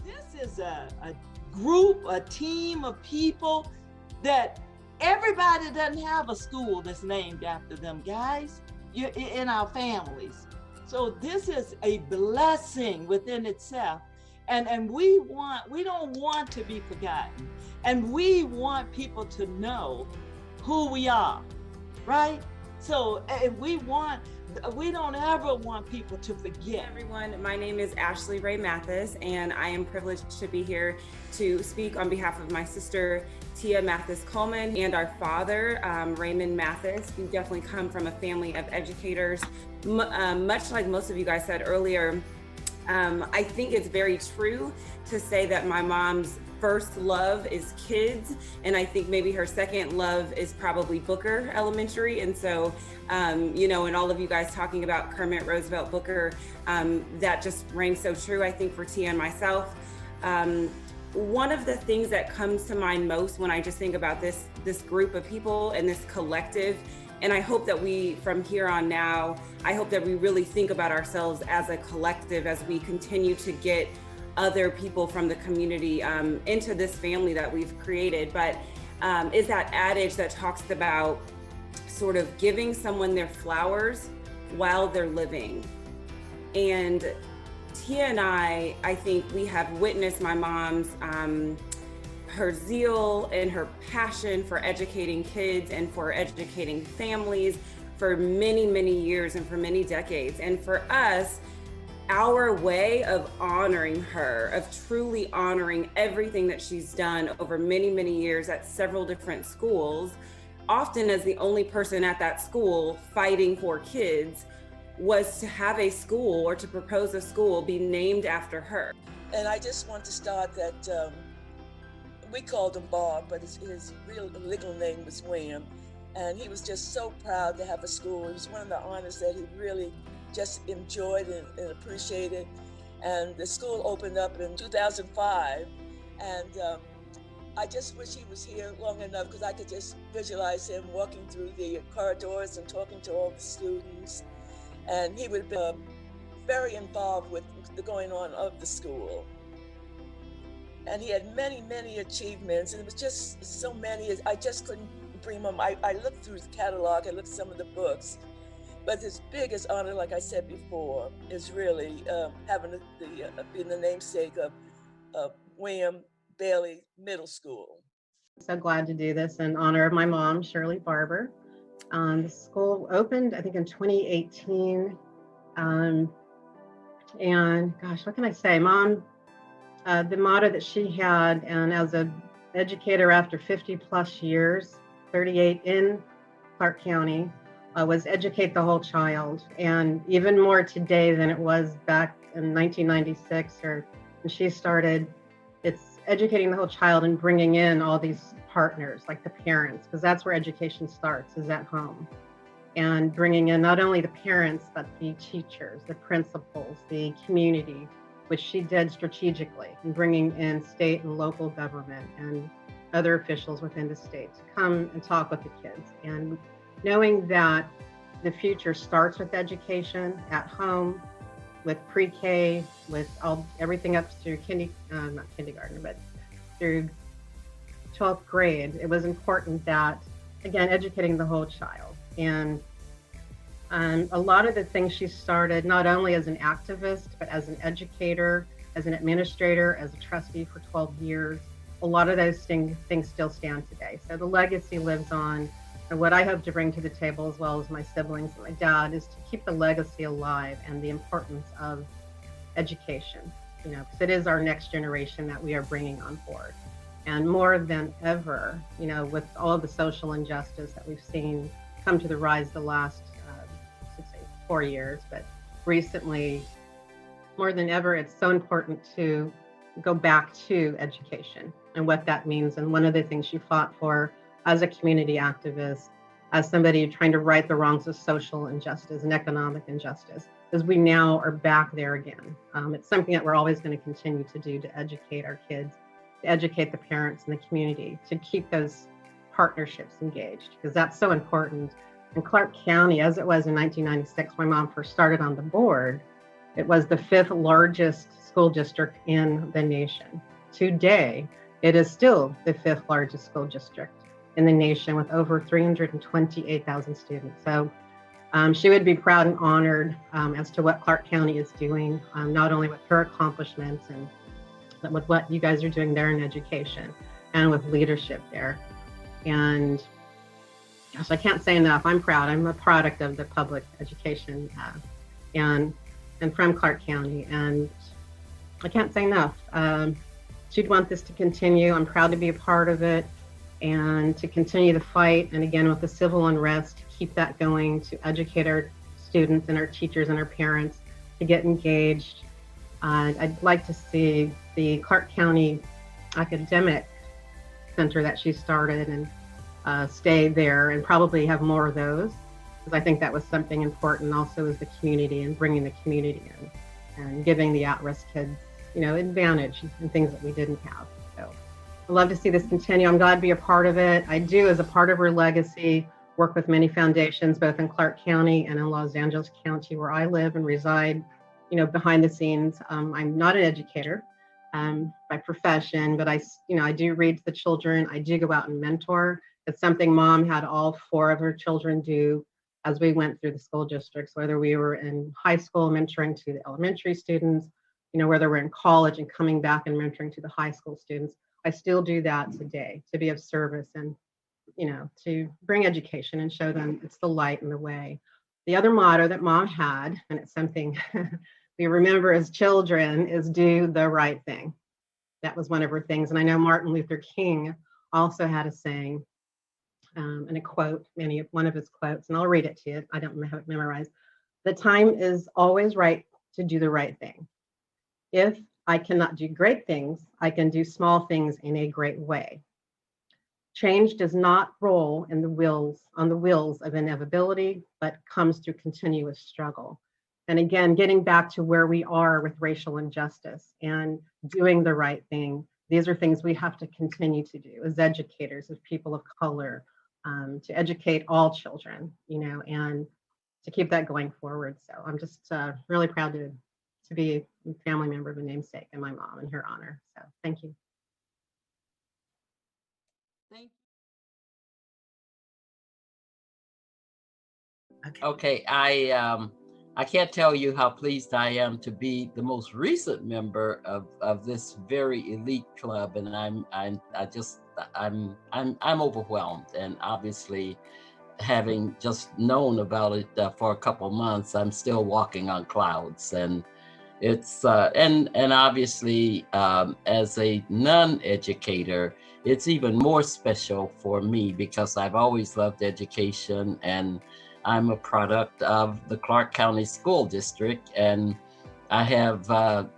This is a group, a team of people that everybody doesn't have a school that's named after them, guys. You're in our families. So this is a blessing within itself. And we don't want to be forgotten. And we want people to know who we are, right? So we don't ever want people to forget. Hey everyone, my name is Ashley Ray Mathis, and I am privileged to be here to speak on behalf of my sister, Tia Mathis Coleman, and our father, Raymond Mathis. We definitely come from a family of educators. Much like most of you guys said earlier, I think it's very true to say that my mom's first love is kids, and I think maybe her second love is probably Booker Elementary. And so, you know, and all of you guys talking about Kermit Roosevelt Booker, that just rang so true, I think, for Tia and myself. One of the things that comes to mind most when I just think about this group of people and this collective, and I hope that we, from here on now, I hope that we really think about ourselves as a collective as we continue to get other people from the community into this family that we've created. But is that adage that talks about sort of giving someone their flowers while they're living. And Tia and I think we have witnessed my mom's her zeal and her passion for educating kids and for educating families for many, many years and for many decades. And for us, our way of honoring her, of truly honoring everything that she's done over many, many years at several different schools, often as the only person at that school fighting for kids, was to have a school or to propose a school be named after her. And I just want to start that we called him Bob, but his real legal name was William. And he was just so proud to have a school. It was one of the honors that he really just enjoyed and appreciated. And the school opened up in 2005. And I just wish he was here long enough because I could just visualize him walking through the corridors and talking to all the students. And he would have been very involved with the going on of the school. And he had many, many achievements. And it was just so many, I just couldn't bring them. I looked through the catalog, I looked at some of the books. But his biggest honor, like I said before, is really being the namesake of William Bailey Middle School. So glad to do this in honor of my mom, SHIRLEY BARBER. The school opened, I think, in 2018. And gosh, what can I say? Mom, the motto that she had, and as an educator after 50 plus years, 38 in Clark County, was educate the whole child. And even more today than it was back in 1996 or when she started, it's educating the whole child and bringing in all these partners like the parents, because that's where education starts, is at home. And bringing in not only the parents, but the teachers, the principals, the community, which she did strategically, and bringing in state and local government and other officials within the state to come and talk with the kids. And knowing that the future starts with education at home, with pre-K, with everything up through not kindergarten, but through 12th grade, it was important that, again, educating the whole child. And a lot of the things she started, not only as an activist, but as an educator, as an administrator, as a trustee for 12 years, a lot of those things still stand today. So the legacy lives on. And what I hope to bring to the table, as well as my siblings and my dad, is to keep the legacy alive and the importance of education, you know, because it is our next generation that we are bringing on board. And more than ever, you know, with all of the social injustice that we've seen come to the rise the last 4 years, but recently, more than ever, it's so important to go back to education and what that means. And one of the things she fought for as a community activist, as somebody trying to right the wrongs of social injustice and economic injustice, is we now are back there again. It's something that we're always going to continue to do, to educate our kids, to educate the parents and the community, to keep those partnerships engaged, because that's so important. In Clark County, as it was in 1996, my mom first started on the board, It was the 5th largest school district in the nation. Today, it is still the 5th largest school district in the nation with over 328,000 students. So she would be proud and honored as to what Clark County is doing, not only with her accomplishments and but with what you guys are doing there in education and with leadership there. And gosh, I can't say enough. I'm proud. I'm a product of the public education and from Clark County, and I can't say enough. She'd want this to continue. I'm proud to be a part of it and to continue the fight. And again, with the civil unrest, to keep that going, to educate our students and our teachers and our parents, to get engaged. I'd like to see the Clark County Academic Center that she started and stay there and probably have more of those, because I think that was something important also is the community and bringing the community in and giving the at-risk kids, advantage and things that we didn't have. So I'd love to see this continue. I'm glad to be a part of it. I do, as a part of her legacy, work with many foundations, both in Clark County and in Los Angeles County, where I live and reside, behind the scenes. I'm not an educator by profession, but I do read to the children. I do go out and mentor. It's something Mom had all 4 of her children do as we went through the school districts, whether we were in high school mentoring to the elementary students, whether we're in college and coming back and mentoring to the high school students. I still do that today to be of service and, to bring education and show them it's the light and the way. The other motto that Mom had, and it's something we remember as children, is do the right thing. That was one of her things. And I know Martin Luther King also had a saying and a quote, one of his quotes, and I'll read it to you. I don't have it memorized. The time is always right to do the right thing. If I cannot do great things, I can do small things in a great way. Change does not roll on the wheels of inevitability, but comes through continuous struggle. And again, getting back to where we are with racial injustice and doing the right thing. These are things we have to continue to do as educators, as people of color, to educate all children, and to keep that going forward. So I'm just really proud to be a family member of a namesake and my mom in her honor. So thank you. Thank you. Okay, I can't tell you how pleased I am to be the most recent member of this very elite club, and I'm overwhelmed. And obviously, having just known about it for a couple months, I'm still walking on clouds. And it's and obviously as a non-educator, it's even more special for me because I've always loved education, and I'm a product of the Clark County School District, and I have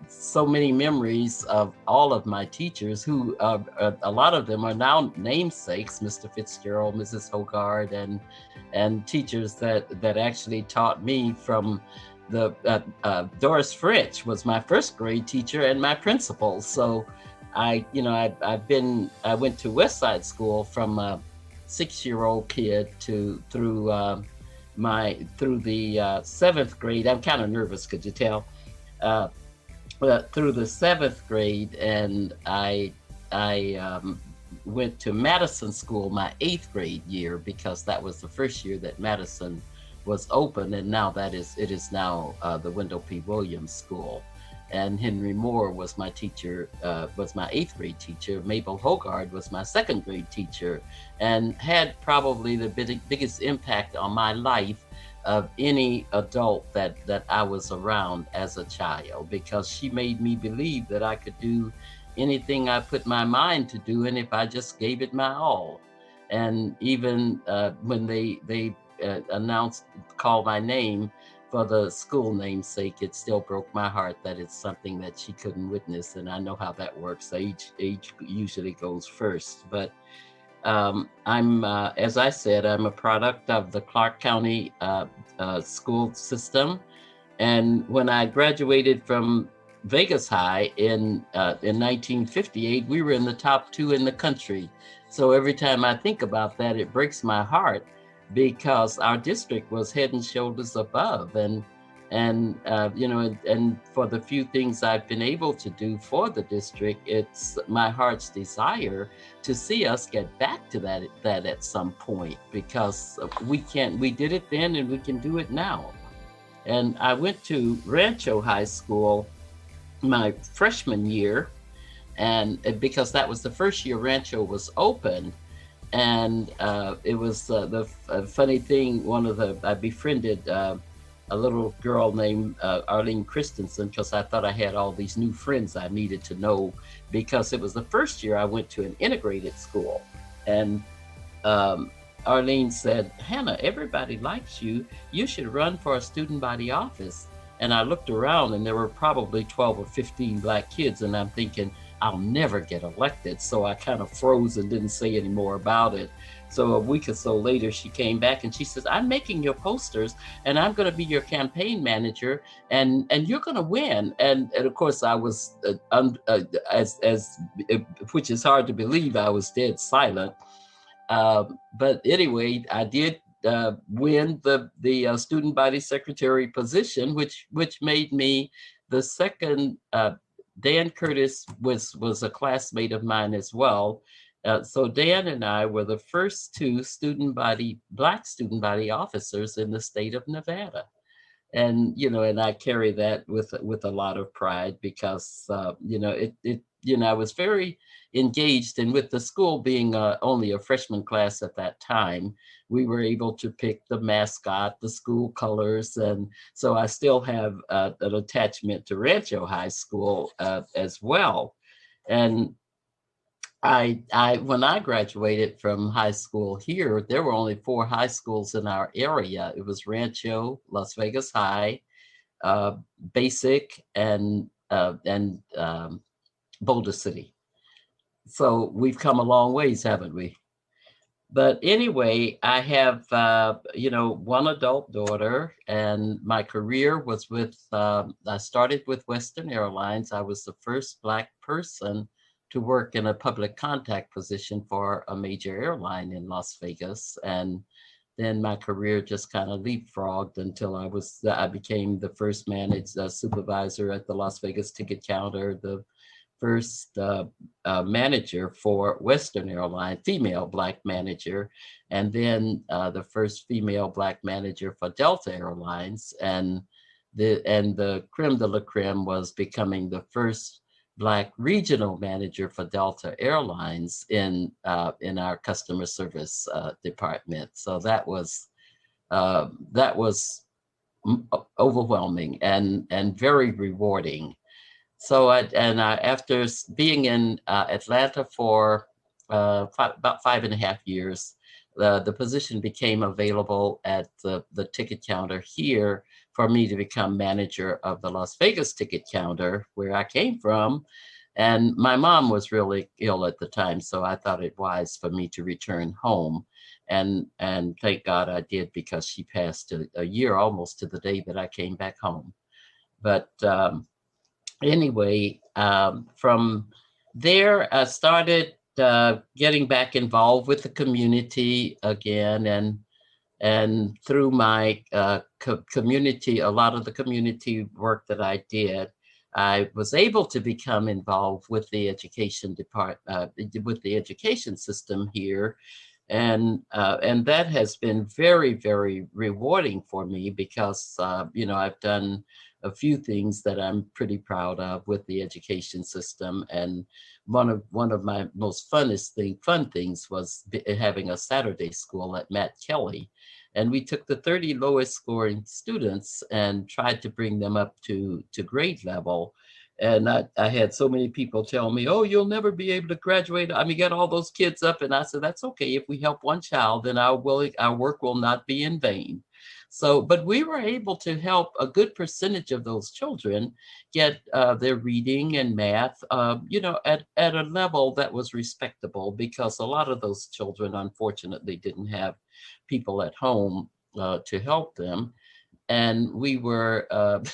so many memories of all of my teachers who, a lot of them are now namesakes, Mr. Fitzgerald, Mrs. Hogard, and teachers that actually taught me from Doris French was my first grade teacher and my principal. So I went to West Side School from a 6-year-old kid through the 7th grade. I'm kind of nervous, could you tell? Through the 7th grade, and I went to Madison School my 8th grade year because that was the first year that Madison was open, and now it is now the Wendell P. Williams School. And Henry Moore was my teacher, was my 8th grade teacher. Mabel Hogard was my 2nd grade teacher, and had probably the biggest impact on my life of any adult that I was around as a child, because she made me believe that I could do anything I put my mind to do, and if I just gave it my all. And even when they called my name for the school namesake, it still broke my heart that it's something that she couldn't witness. And I know how that works. Age usually goes first. But I'm, as I said, I'm a product of the Clark County school system. And when I graduated from Vegas High in 1958, we were in the top 2 in the country. So every time I think about that, it breaks my heart, because our district was head and shoulders above. And And and for the few things I've been able to do for the district, it's my heart's desire to see us get back to that at some point, because we did it then and we can do it now. And I went to Rancho High School my freshman year, and because that was the first year Rancho was open. And it was the funny thing, I befriended a little girl named Arlene Christensen, because I thought I had all these new friends I needed to know, because it was the first year I went to an integrated school. And Arlene said, "Hannah, everybody likes you. You should run for a student body office." And I looked around and there were probably 12 or 15 Black kids, and I'm thinking, I'll never get elected. So I kind of froze and didn't say any more about it. So a week or so later, she came back and she says, "I'm making your posters and I'm going to be your campaign manager, and you're going to win." And of course I was, which is hard to believe, I was dead silent. But anyway, I did win the student body secretary position, which made me the second. Dan Curtis was a classmate of mine as well. So Dan and I were the first two Black student body officers in the state of Nevada. And and I carry that with a lot of pride, because I was very engaged, and with the school being only a freshman class at that time, we were able to pick the mascot, the school colors, and so I still have an attachment to Rancho High School as well. And when I graduated from high school here, there were only 4 high schools in our area. It was Rancho, Las Vegas High, Basic, and Boulder City. So we've come a long ways, haven't we? But anyway, I have, one adult daughter, and my career was I started with Western Airlines. I was the first Black person to work in a public contact position for a major airline in Las Vegas. And then my career just kind of leapfrogged until I became the first supervisor at the Las Vegas ticket counter, the first manager for Western Airlines, female Black manager, and then the first female Black manager for Delta Airlines. And the creme de la creme was becoming the first Black regional manager for Delta Airlines in our customer service department. So that was overwhelming and very rewarding. So after being in Atlanta for about 5.5 years, the position became available at the ticket counter here for me to become manager of the Las Vegas ticket counter, where I came from. And my mom was really ill at the time, so I thought it wise for me to return home. And thank God I did, because she passed a year almost to the day that I came back home. But anyway, from there, I started getting back involved with the community again, and through my community, a lot of the community work that I did, I was able to become involved with the education department, with the education system here. And that has been very, very rewarding for me, because, I've done a few things that I'm pretty proud of with the education system. And one of my most fun things was having a Saturday school at Matt Kelly. And we took the 30 lowest scoring students and tried to bring them up to grade level. And I had so many people tell me, "Oh, you'll never be able to graduate." I mean, get all those kids up. And I said, that's okay. If we help one child, then our work will not be in vain. So, but we were able to help a good percentage of those children get their reading and math, at a level that was respectable, because a lot of those children, unfortunately, didn't have people at home to help them. And we were,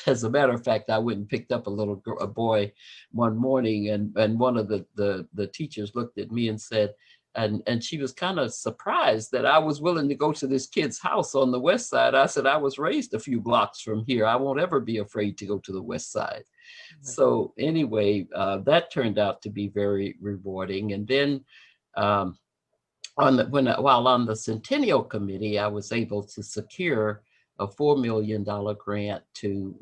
as a matter of fact, I went and picked up a boy one morning, and one of the teachers looked at me and said, and she was kind of surprised that I was willing to go to this kid's house on the west side. I said, I was raised a few blocks from here. I won't ever be afraid to go to the west side. So anyway, that turned out to be very rewarding. And then while on the Centennial Committee, I was able to secure a $4 million grant to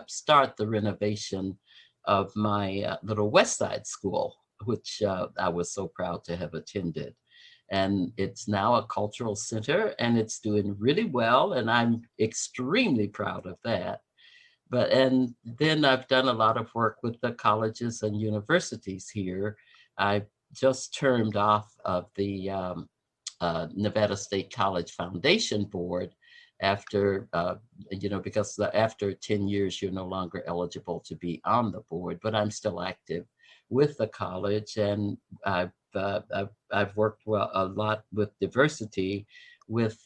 start the renovation of my little West Side school, which I was so proud to have attended. And it's now a cultural center, and it's doing really well, and I'm extremely proud of that. And then I've done a lot of work with the colleges and universities here. I just termed off of the Nevada State College Foundation Board after, because after 10 years, you're no longer eligible to be on the board, but I'm still active with the college. And I've worked a lot with diversity with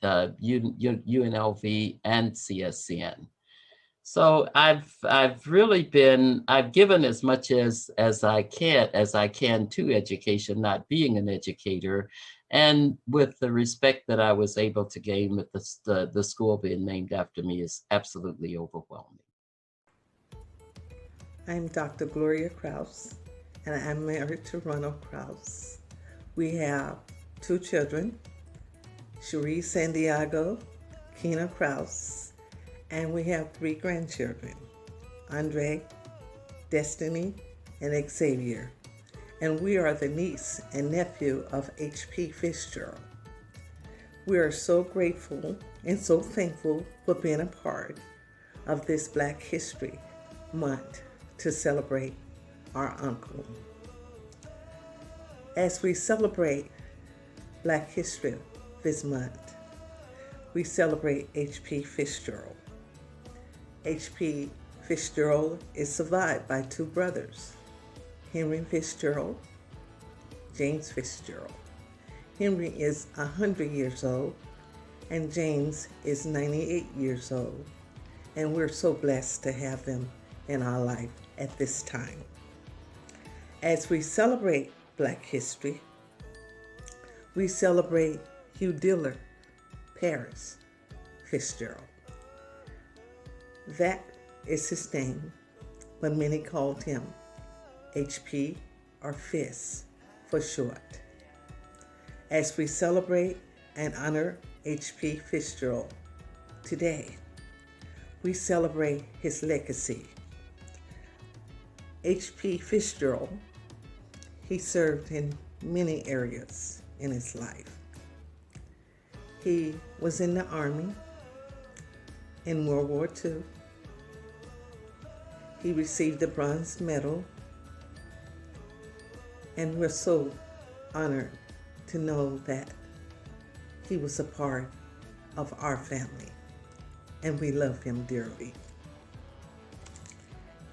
UNLV and CSCN. So I've really I've given as much as I can to education, not being an educator, and with the respect that I was able to gain with the school being named after me is absolutely overwhelming. I'm Dr. Gloria Krause, and I'm married to Ronald Krause. We have 2 children, Cherie Santiago, Keena Krause, and we have 3 grandchildren, Andre, Destiny, and Xavier. And we are the niece and nephew of H.P. Fitzgerald. We are so grateful and so thankful for being a part of this Black History Month to celebrate our uncle. As we celebrate Black History this month, we celebrate H.P. Fitzgerald. H.P. Fitzgerald is survived by 2 brothers, Henry Fitzgerald, James Fitzgerald. Henry is 100 years old and James is 98 years old. And we're so blessed to have them in our life at this time. As we celebrate Black History, we celebrate Hugh Diller Paris Fitzgerald. That is his name, but many called him HP or Fizz for short. As we celebrate and honor H.P. Fitzgerald today, we celebrate his legacy. H.P. Fitzgerald, he served in many areas in his life. He was in the Army in World War II. He received the Bronze Medal, and we're so honored to know that he was a part of our family, and we love him dearly.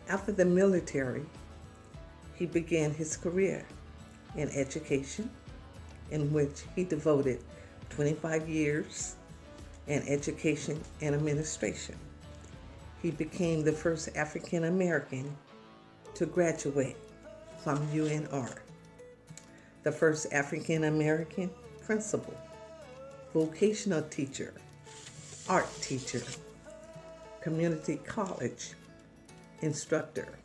After the military, he began his career in education, in which he devoted 25 years in education and administration. He became the first African American to graduate from UNR, the first African American principal, vocational teacher, art teacher, community college instructor,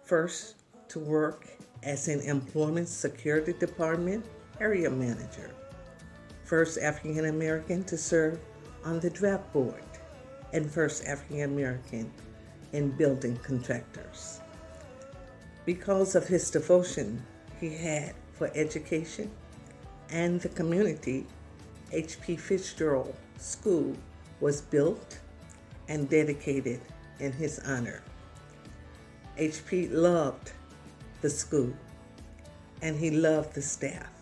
first to work as an Employment Security Department area manager, first African American to serve on the draft board, and first African American in building contractors. Because of his devotion he had for education and the community, H.P. Fitzgerald School was built and dedicated in his honor. H.P. loved the school, and he loved the staff.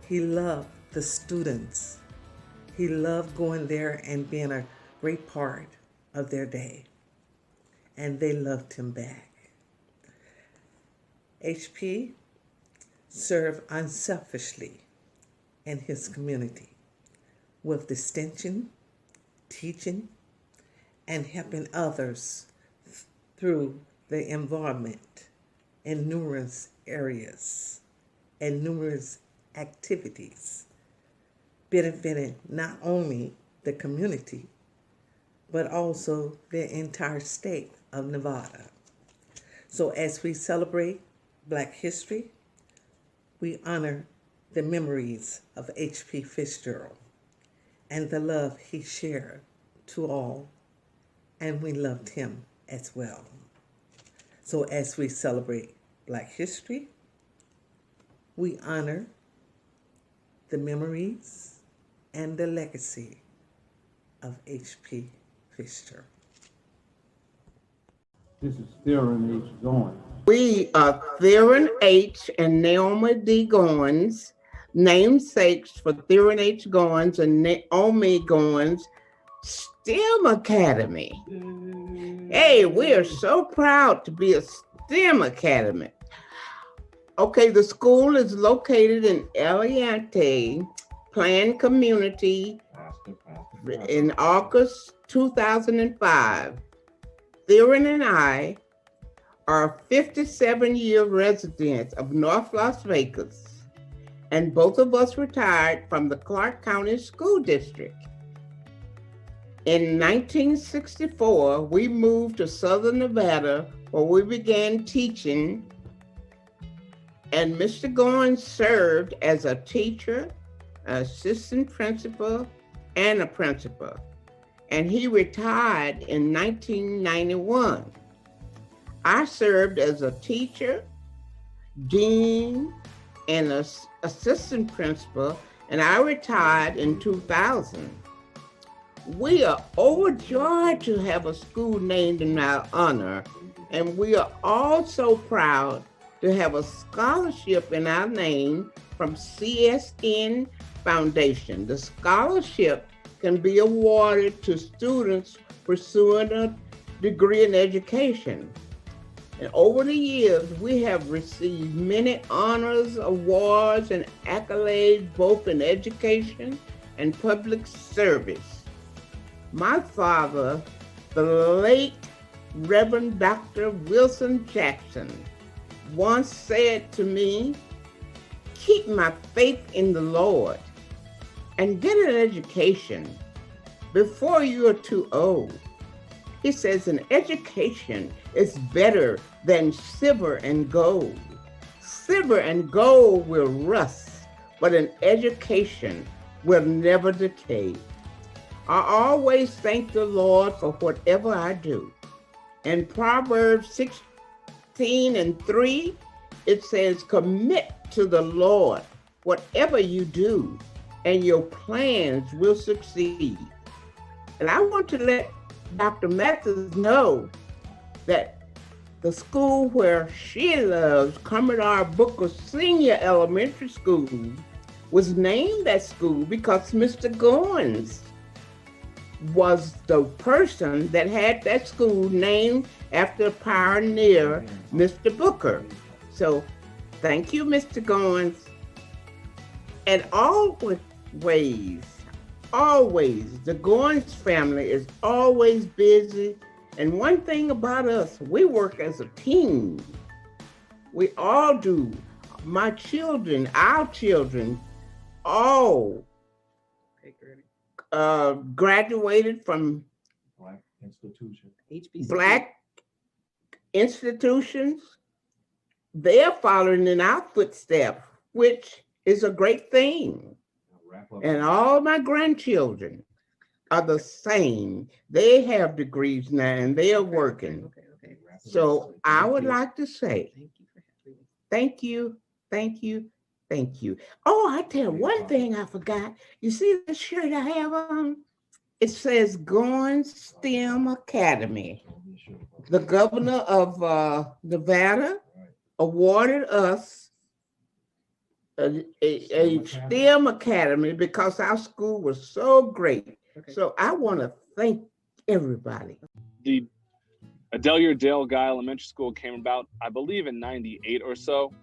He loved the students. He loved going there and being a great part of their day, and they loved him back. H.P. served unselfishly in his community with distinction, teaching, and helping others through the environment in numerous areas and numerous activities, benefiting not only the community, but also the entire state of Nevada. So as we celebrate Black history, we honor the memories of H.P. Fitzgerald and the love he shared to all, and we loved him as well. So as we celebrate Black history, we honor the memories and the legacy of H.P. Fitzgerald. This is THERON H. Goynes. We are THERON H. and NAOMI D. Goynes, namesakes for THERON H. Goynes and NAOMI Goynes STEM Academy. Hey, we are so proud to be a STEM Academy. Okay, the school is located in Eliante, Planned Community in August 2005. Theron and I are 57-year residents of North Las Vegas, and both of us retired from the Clark County School District. In 1964, we moved to Southern Nevada, where we began teaching, and Mr. Goynes served as a teacher, assistant principal, and a principal, and he retired in 1991. I served as a teacher, dean, and assistant principal, and I retired in 2000. We are overjoyed to have a school named in our honor, and we are also proud to have a scholarship in our name from CSN Foundation. The scholarship can be awarded to students pursuing a degree in education. And over the years, we have received many honors, awards, and accolades, both in education and public service. My father, the late Reverend Dr. Wilson Jackson, once said to me, "Keep my faith in the Lord and get an education before you are too old." He says an education is better than silver and gold. Silver and gold will rust, but an education will never decay. I always thank the Lord for whatever I do. In Proverbs 16:3, it says, "Commit to the Lord whatever you do, and your plans will succeed." And I want to let Dr. MATHIS know that the school where she loves, Commodore Booker Senior Elementary School, was named that school because Mr. Goynes was the person that had that school named after pioneer Mr. Booker. So thank you, Mr. Goynes. And always, the Goynes family is always busy. And one thing about us, we work as a team. We all do. My children, our children, all graduated from Black institution. Black institutions. They're following in our footsteps, which is a great thing. And all my grandchildren are the same. They have degrees now and they are working. So I would like to say, thank you, thank you, thank you. Oh, I tell you one thing I forgot. You see the shirt I have on? It says Goynes STEM Academy. The governor of Nevada awarded us a STEM Academy because our school was so great. So I want to thank everybody. The Adelia Dale Guy Elementary School came about, I believe, in '98 or so.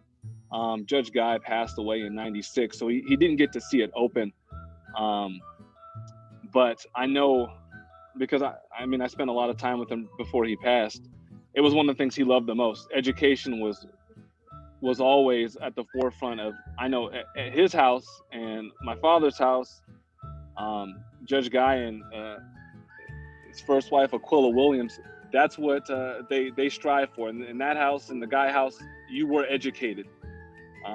Judge Guy passed away in '96, so he didn't get to see it open. But I know, because I spent a lot of time with him before he passed. It was one of the things he loved the most. Education was was always at the forefront of, I know at his house and my father's house, Judge Guy and his first wife, Aquila Williams, that's what they strive for. In that house, in the Guy house, you were educated.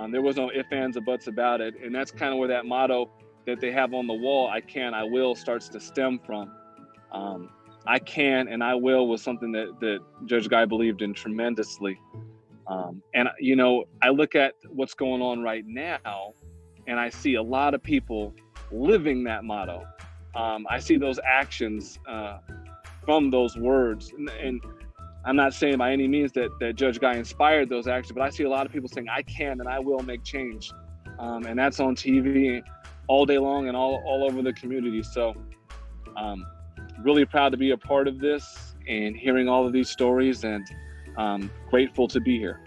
There was no ifs, ands, or buts about it. And that's kind of where that motto that they have on the wall, I can, I will, starts to stem from. I can and I will was something that Judge Guy believed in tremendously. And, you know, I look at what's going on right now, and I see a lot of people living that motto. I see those actions from those words. And I'm not saying by any means that Judge Guy inspired those actions, but I see a lot of people saying, I can and I will make change. And that's on TV all day long and all over the community. So really proud to be a part of this and hearing all of these stories, and grateful to be here.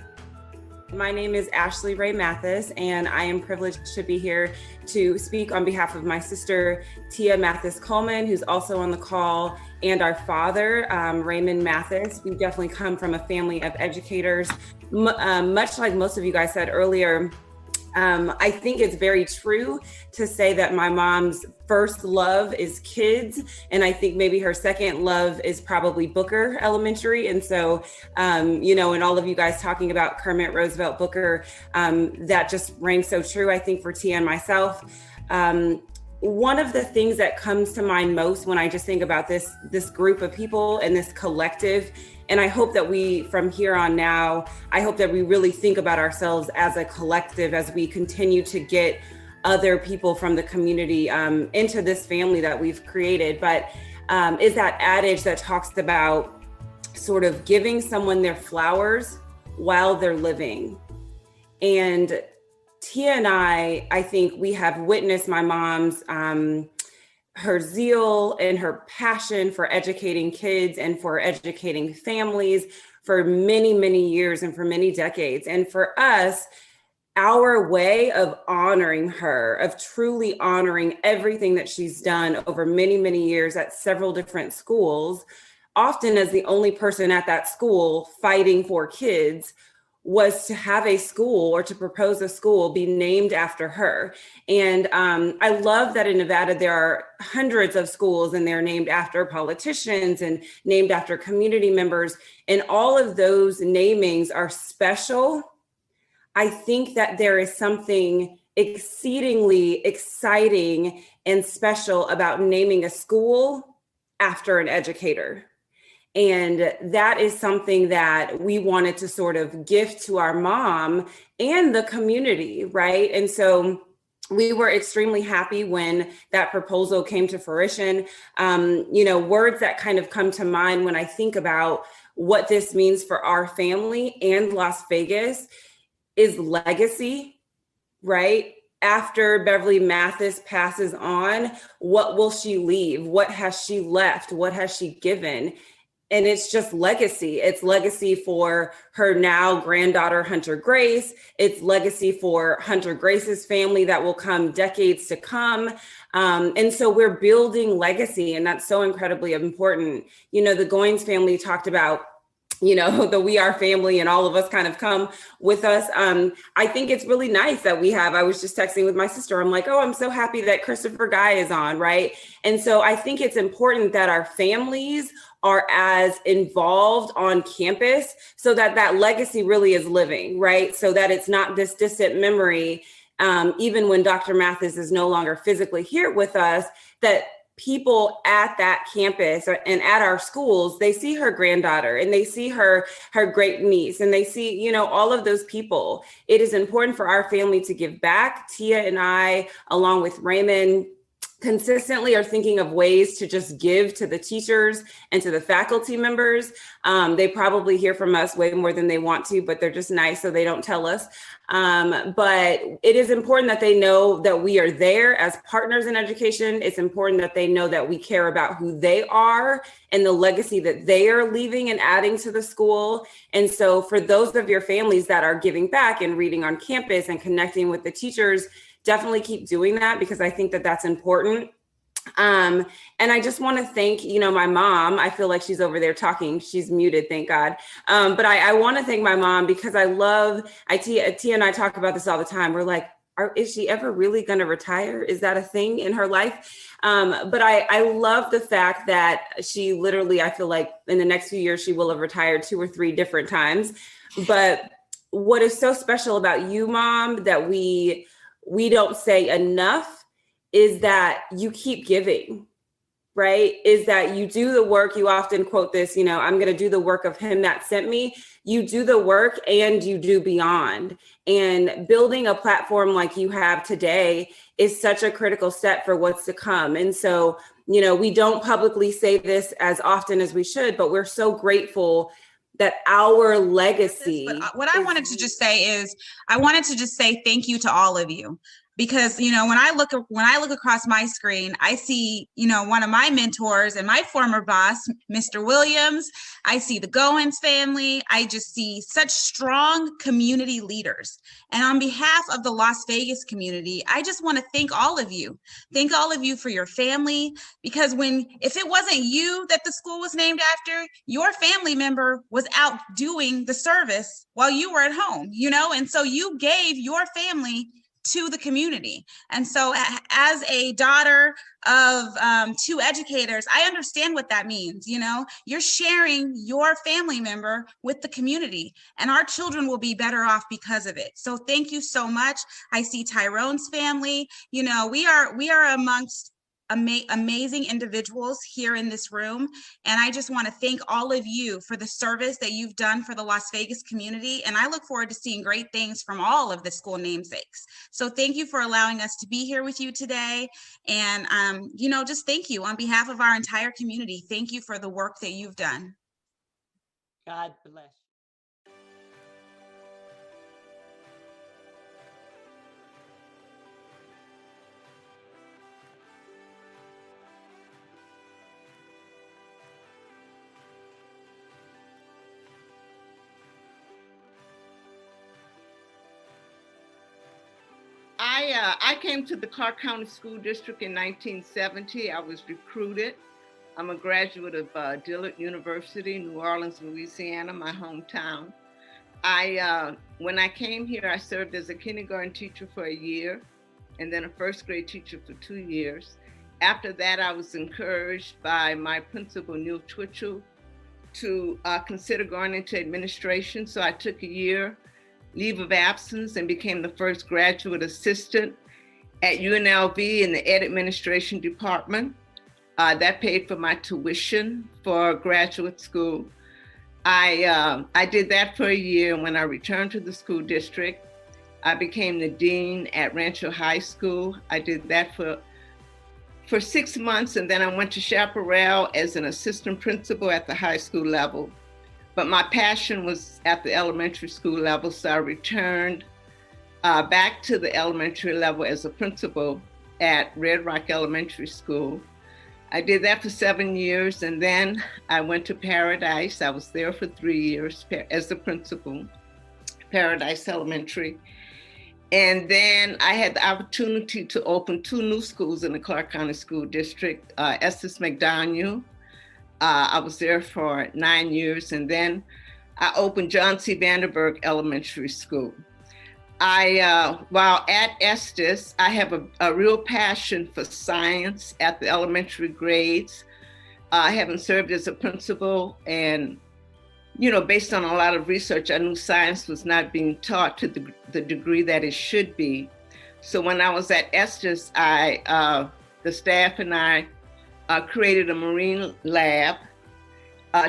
My name is Ashley Ray Mathis, and I am privileged to be here to speak on behalf of my sister, Tia Mathis Coleman, who's also on the call, and our father, Raymond Mathis. We definitely come from a family of educators. Much like most of you guys said earlier, I think it's very true to say that my mom's first love is kids, and I think maybe her second love is probably Booker Elementary. And so, you know, and all of you guys talking about Kermit Roosevelt Booker, that just rang so true, I think, for Tia and myself. One of the things that comes to mind most when I just think about this group of people and this collective, and I hope that we, from here on now, I hope that we really think about ourselves as a collective as we continue to get other people from the community into this family that we've created. But is that adage that talks about sort of giving someone their flowers while they're living. And Tia and I think we have witnessed my mom's her zeal and her passion for educating kids and for educating families for many, many years and for many decades. And for us, our way of honoring her, of truly honoring everything that she's done over many, many years at several different schools, often as the only person at that school fighting for kids, was to have a school or to propose a school be named after her. And I love that in Nevada, there are hundreds of schools and they're named after politicians and named after community members. And all of those namings are special. I think that there is something exceedingly exciting and special about naming a school after an educator. And that is something that we wanted to sort of gift to our mom and the community, right? And so we were extremely happy when that proposal came to fruition. You know, words that kind of come to mind when I think about what this means for our family and Las Vegas is legacy, right? After Beverly Mathis passes on, what will she leave? What has she left? What has she given? And it's just legacy. It's legacy for her now granddaughter, Hunter Grace. It's legacy for Hunter Grace's family that will come decades to come. And so we're building legacy, and that's so incredibly important. You know, the Goynes family talked about, you know, the We Are family, and all of us kind of come with us. I think it's really nice that we have, I was just texting with my sister. I'm like, oh, I'm so happy that Christopher Guy is on, right? And so I think it's important that our families are as involved on campus so that that legacy really is living, right? So that it's not this distant memory, even when Dr. Mathis is no longer physically here with us, that people at that campus and at our schools, they see her granddaughter and they see her great niece and they see, you know, all of those people. It is important for our family to give back. Tia and I, along with Raymond, consistently are thinking of ways to just give to the teachers and to the faculty members. They probably hear from us way more than they want to, but they're just nice, so they don't tell us. But it is important that they know that we are there as partners in education. It's important that they know that we care about who they are and the legacy that they are leaving and adding to the school. And so for those of your families that are giving back and reading on campus and connecting with the teachers, definitely keep doing that, because I think that that's important. And I just want to thank, my mom. I feel like she's over there talking. She's muted, thank God. But I want to thank my mom because Tia and I talk about this all the time. We're like, is she ever really going to retire? Is that a thing in her life? But I love the fact that she literally, I feel like in the next few years, she will have retired 2 or 3 different times. But what is so special about you, Mom, that we don't say enough is that you keep giving, right? Is that you do the work. You often quote this, I'm going to do the work of him that sent me. You do the work and you do beyond. And building a platform like you have today is such a critical step for what's to come. And so, we don't publicly say this as often as we should, but we're so grateful that our legacy. But what I wanted to just say is, I wanted to just say thank you to all of you. Because, when I look across my screen, I see, one of my mentors and my former boss, Mr. Williams. I see the Goynes family. I just see such strong community leaders. And on behalf of the Las Vegas community, I just want to thank all of you. Thank all of you for your family, because if it wasn't you that the school was named after, your family member was out doing the service while you were at home, and so you gave your family to the community. And so as a daughter of 2 educators, I understand what that means. You're sharing your family member with the community, and our children will be better off because of it. So thank you so much. I see Tyrone's family. We are amongst amazing individuals here in this room. And I just want to thank all of you for the service that you've done for the Las Vegas community. And I look forward to seeing great things from all of the school namesakes. So thank you for allowing us to be here with you today. And, just thank you on behalf of our entire community. Thank you for the work that you've done. God bless. I came to the Clark County School District in 1970. I was recruited. I'm a graduate of Dillard University, New Orleans, Louisiana, my hometown. When I came here, I served as a kindergarten teacher for a year and then a first grade teacher for 2 years. After that, I was encouraged by my principal, Neil Twitchell, to consider going into administration. So I took a year leave of absence and became the first graduate assistant at UNLV in the Ed Administration Department. That paid for my tuition for graduate school. I did that for a year. When I returned to the school district, I became the dean at Rancho High School. I did that for 6 months, and then I went to Chaparral as an assistant principal at the high school level. But my passion was at the elementary school level, so I returned back to the elementary level as a principal at Red Rock Elementary School. I did that for 7 years, and then I went to Paradise. I was there for 3 years as the principal, Paradise Elementary. And then I had the opportunity to open 2 new schools in the Clark County School District, Estes McDaniel. I was there for 9 years, and then I opened John C. Vanderburg Elementary School. While at Estes, I have a real passion for science at the elementary grades. Having served as a principal, and based on a lot of research, I knew science was not being taught to the degree that it should be. So when I was at Estes, the staff and I created a marine lab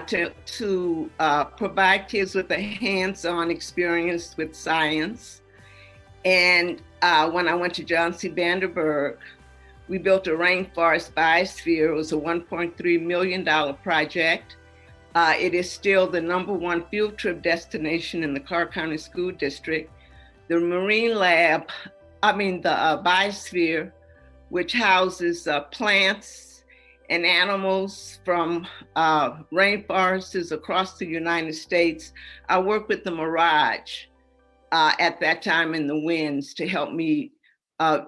to provide kids with a hands-on experience with science. And when I went to John C. Vanderburg, we built a rainforest biosphere. It was a $1.3 million project. It is still the #1 field trip destination in the Clark County School District. The marine lab, the biosphere, which houses plants and animals from rainforests across the United States. I worked with the Mirage at that time in the winds to help me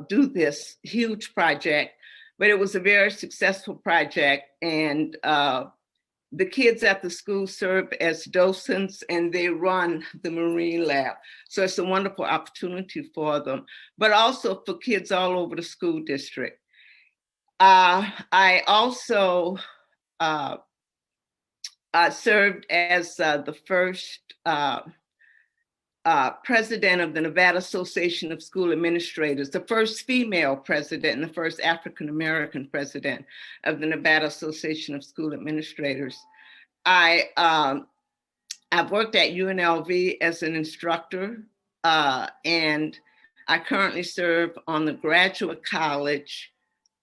do this huge project. but it was a very successful project. And the kids at the school serve as docents, and they run the Marine Lab. So it's a wonderful opportunity for them, but also for kids all over the school district. I also served as the first president of the Nevada Association of School Administrators, the first female president and the first African-American president of the Nevada Association of School Administrators. I've worked at UNLV as an instructor, and I currently serve on the Graduate College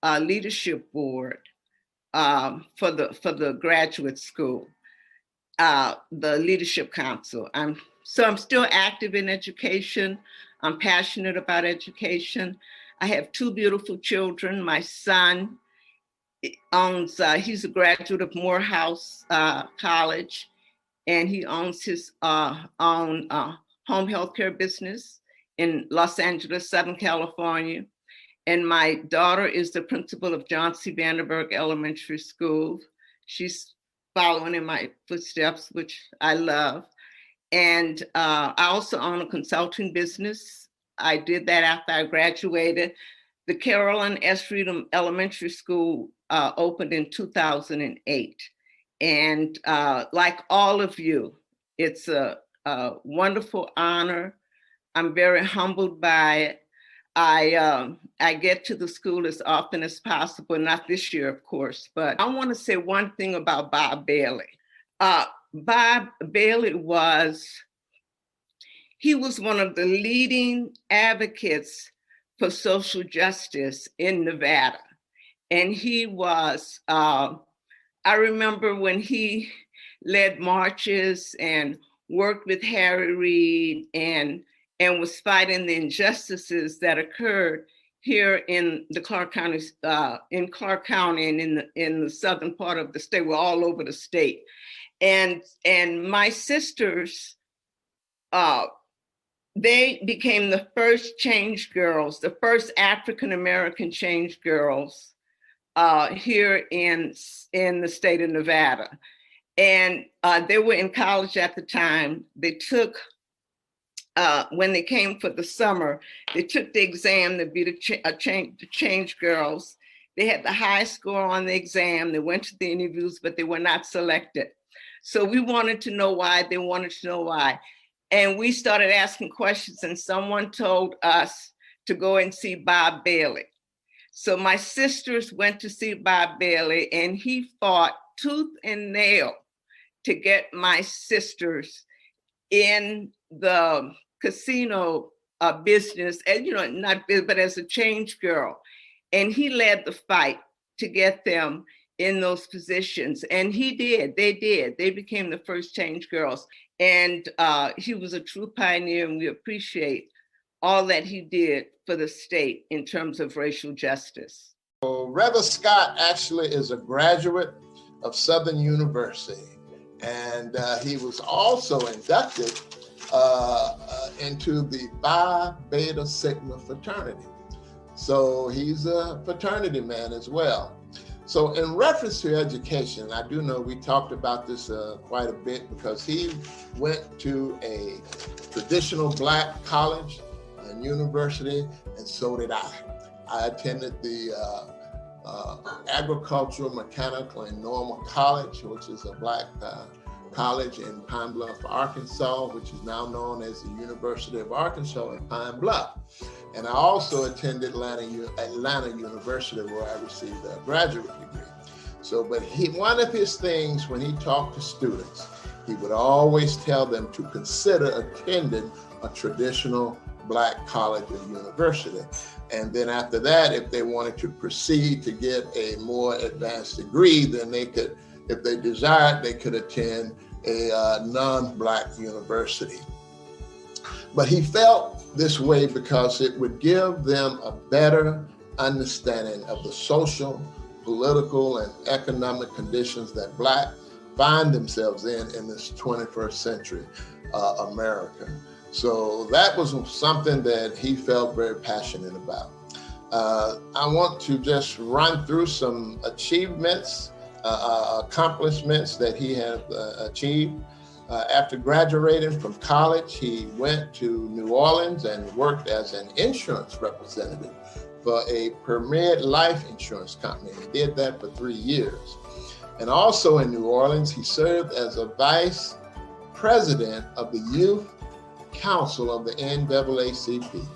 Leadership Board for the graduate school, the Leadership Council. So I'm still active in education. I'm passionate about education. I have two beautiful children. My son owns, he's a graduate of Morehouse College, and he owns his own home healthcare business in Los Angeles, Southern California. And my daughter is the principal of John C. Vanderburg Elementary School. She's following in my footsteps, which I love. And I also own a consulting business. I did that after I graduated. The CAROLYN S. REEDOM Elementary School opened in 2008. And like all of you, it's a wonderful honor. I'm very humbled by it. I get to the school as often as possible, not this year, of course, but I want to say one thing about Bob Bailey. Bob Bailey was one of the leading advocates for social justice in Nevada. And he was, I remember when he led marches and worked with Harry Reid and was fighting the injustices that occurred here in the Clark County, and in the southern part of the state. We're all over the state. And my sisters, they became the first change girls, the first African-American change girls here in the state of Nevada. And they were in college at the time. They took, when they came for the summer, they took the exam to be the change girls. They had the high score on the exam. They went to the interviews, but they were not selected. So we wanted to know why. They wanted to know why. And we started asking questions, and someone told us to go and see Bob Bailey. So my sisters went to see Bob Bailey, and he fought tooth and nail to get my sisters in the casino business, and but as a change girl. And he led the fight to get them in those positions. And he did, they became the first change girls. And he was a true pioneer, and we appreciate all that he did for the state in terms of racial justice. So Reverend Scott actually is a graduate of Southern University. And he was also inducted into the Phi Beta Sigma fraternity. So he's a fraternity man as well. So in reference to education, I do know we talked about this quite a bit, because he went to a traditional Black college and university, and so did I. I attended the Agricultural, Mechanical, and Normal College, which is a Black college in Pine Bluff, Arkansas, which is now known as the University of Arkansas in Pine Bluff. And I also attended Atlanta University, where I received a graduate degree. So, but one of his things when he talked to students, he would always tell them to consider attending a traditional Black college or university. And then after that, if they wanted to proceed to get a more advanced degree, then they could, if they desired, they could attend a non-Black university. But he felt this way because it would give them a better understanding of the social, political, and economic conditions that Black find themselves in this 21st century America. So that was something that he felt very passionate about. I want to just run through some achievements, accomplishments that he has achieved. After graduating from college, he went to New Orleans and worked as an insurance representative for a premier life insurance company. He did that for 3 years. And also in New Orleans, he served as a vice president of the Youth Council of the NAACP.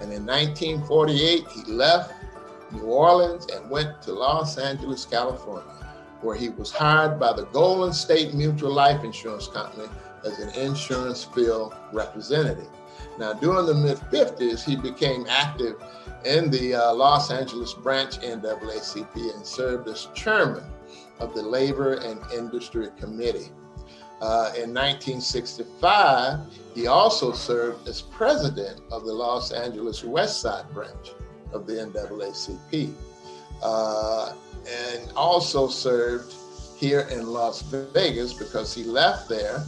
And in 1948, he left New Orleans and went to Los Angeles, California, where he was hired by the Golden State Mutual Life Insurance Company as an insurance field representative. Now, during the mid-50s, he became active in the Los Angeles branch NAACP and served as chairman of the Labor and Industry Committee. In 1965, he also served as president of the Los Angeles West Side branch of the NAACP, and also served here in Las Vegas because he left there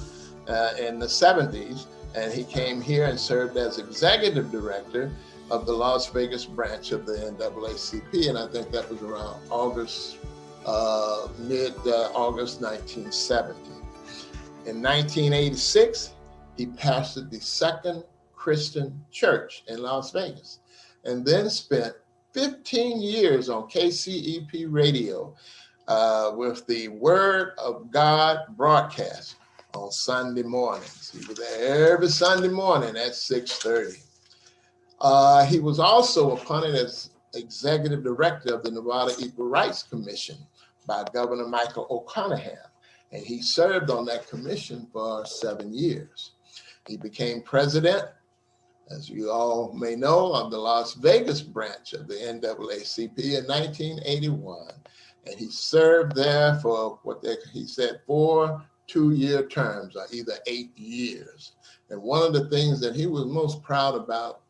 in the 70s, and he came here and served as executive director of the Las Vegas branch of the NAACP, and I think that was around mid-August 1970. In 1986, he pastored the Second Christian Church in Las Vegas, and then spent 15 years on KCEP radio with the Word of God broadcast on Sunday mornings. He was there every Sunday morning at 6:30. He was also appointed as executive director of the Nevada Equal Rights Commission by Governor Michael O'Connor, and he served on that commission for 7 years. He became president, as you all may know, of the Las Vegas branch of the NAACP in 1981. And he served there for he said 4 two-year terms, or either 8 years. And one of the things that he was most proud about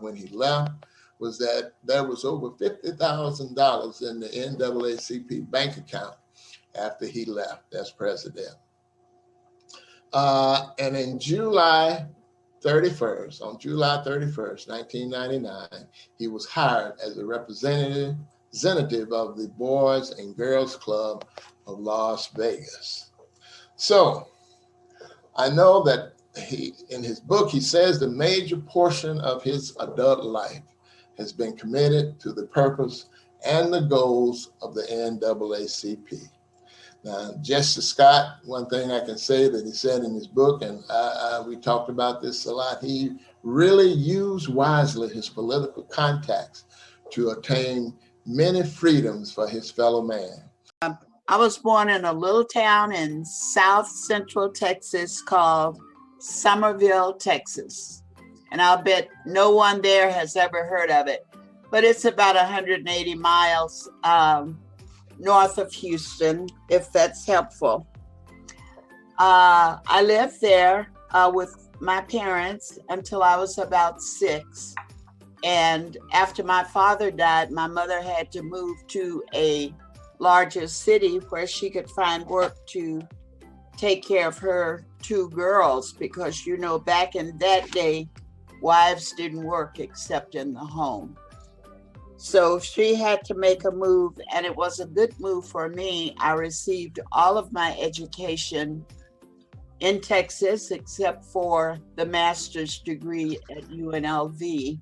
when he left was that there was over $50,000 in the NAACP bank account after he left as president. And in July 31st, 1999, he was hired as a representative of the Boys and Girls Club of Las Vegas. So I know that in his book, he says the major portion of his adult life has been committed to the purpose and the goals of the NAACP. Now, Justice Scott, one thing I can say that he said in his book, and we talked about this a lot, he really used wisely his political contacts to attain many freedoms for his fellow man. I was born in a little town in South Central Texas called Somerville, Texas. And I'll bet no one there has ever heard of it, but it's about 180 miles north of Houston, if that's helpful. I lived there with my parents until I was about 6. And after my father died, my mother had to move to a larger city where she could find work to take care of her 2 girls, because, you know, back in that day, wives didn't work except in the home. So she had to make a move, and it was a good move for me. I received all of my education in Texas, except for the master's degree at UNLV.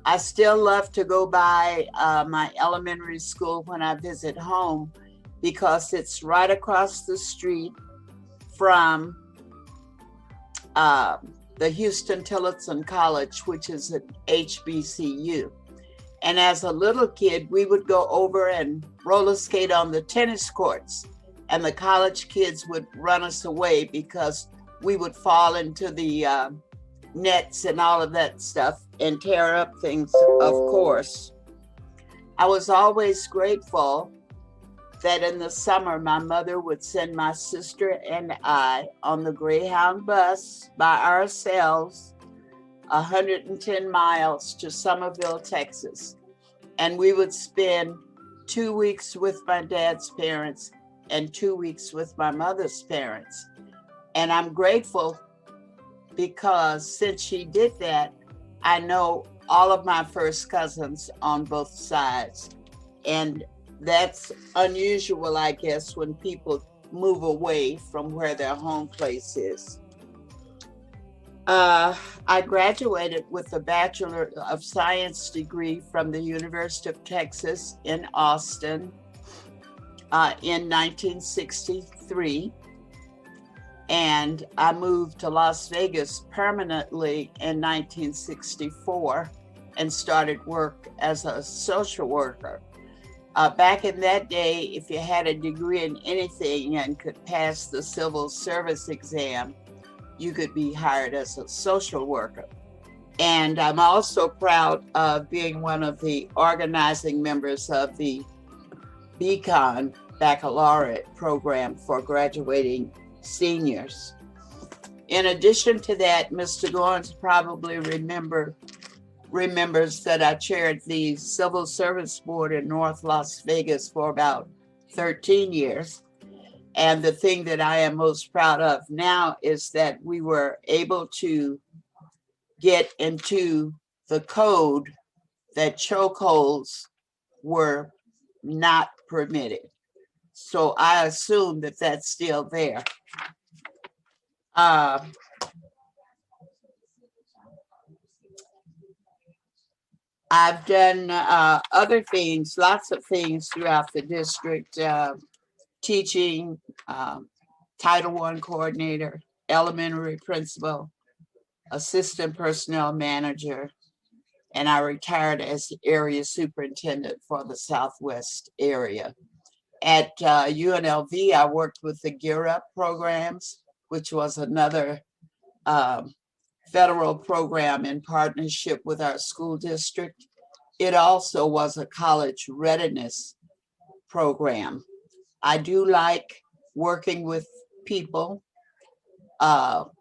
I still love to go by my elementary school when I visit home, because it's right across the street from the Houston Tillotson College, which is an HBCU. And as a little kid, we would go over and roller skate on the tennis courts, and the college kids would run us away because we would fall into the nets and all of that stuff and tear up things, of course. I was always grateful that in the summer, my mother would send my sister and I on the Greyhound bus by ourselves 110 miles to Somerville, Texas. And we would spend 2 weeks with my dad's parents and 2 weeks with my mother's parents. And I'm grateful because since she did that, I know all of my first cousins on both sides. And that's unusual, I guess, when people move away from where their home place is. I graduated with a Bachelor of Science degree from the University of Texas in Austin in 1963. And I moved to Las Vegas permanently in 1964 and started work as a social worker. Back in that day, if you had a degree in anything and could pass the civil service exam, you could be hired as a social worker. And I'm also proud of being one of the organizing members of the BCon Baccalaureate program for graduating seniors. In addition to that, Mr. Goins probably remembers that I chaired the Civil Service Board in North Las Vegas for about 13 years. And the thing that I am most proud of now is that we were able to get into the code that chokeholds were not permitted. So I assume that that's still there. I've done other things, lots of things throughout the district, teaching, Title I coordinator, elementary principal, assistant personnel manager, and I retired as the area superintendent for the Southwest area. At UNLV, I worked with the Gear Up programs, which was another federal program in partnership with our school district. It also was a college readiness program. I do like working with people,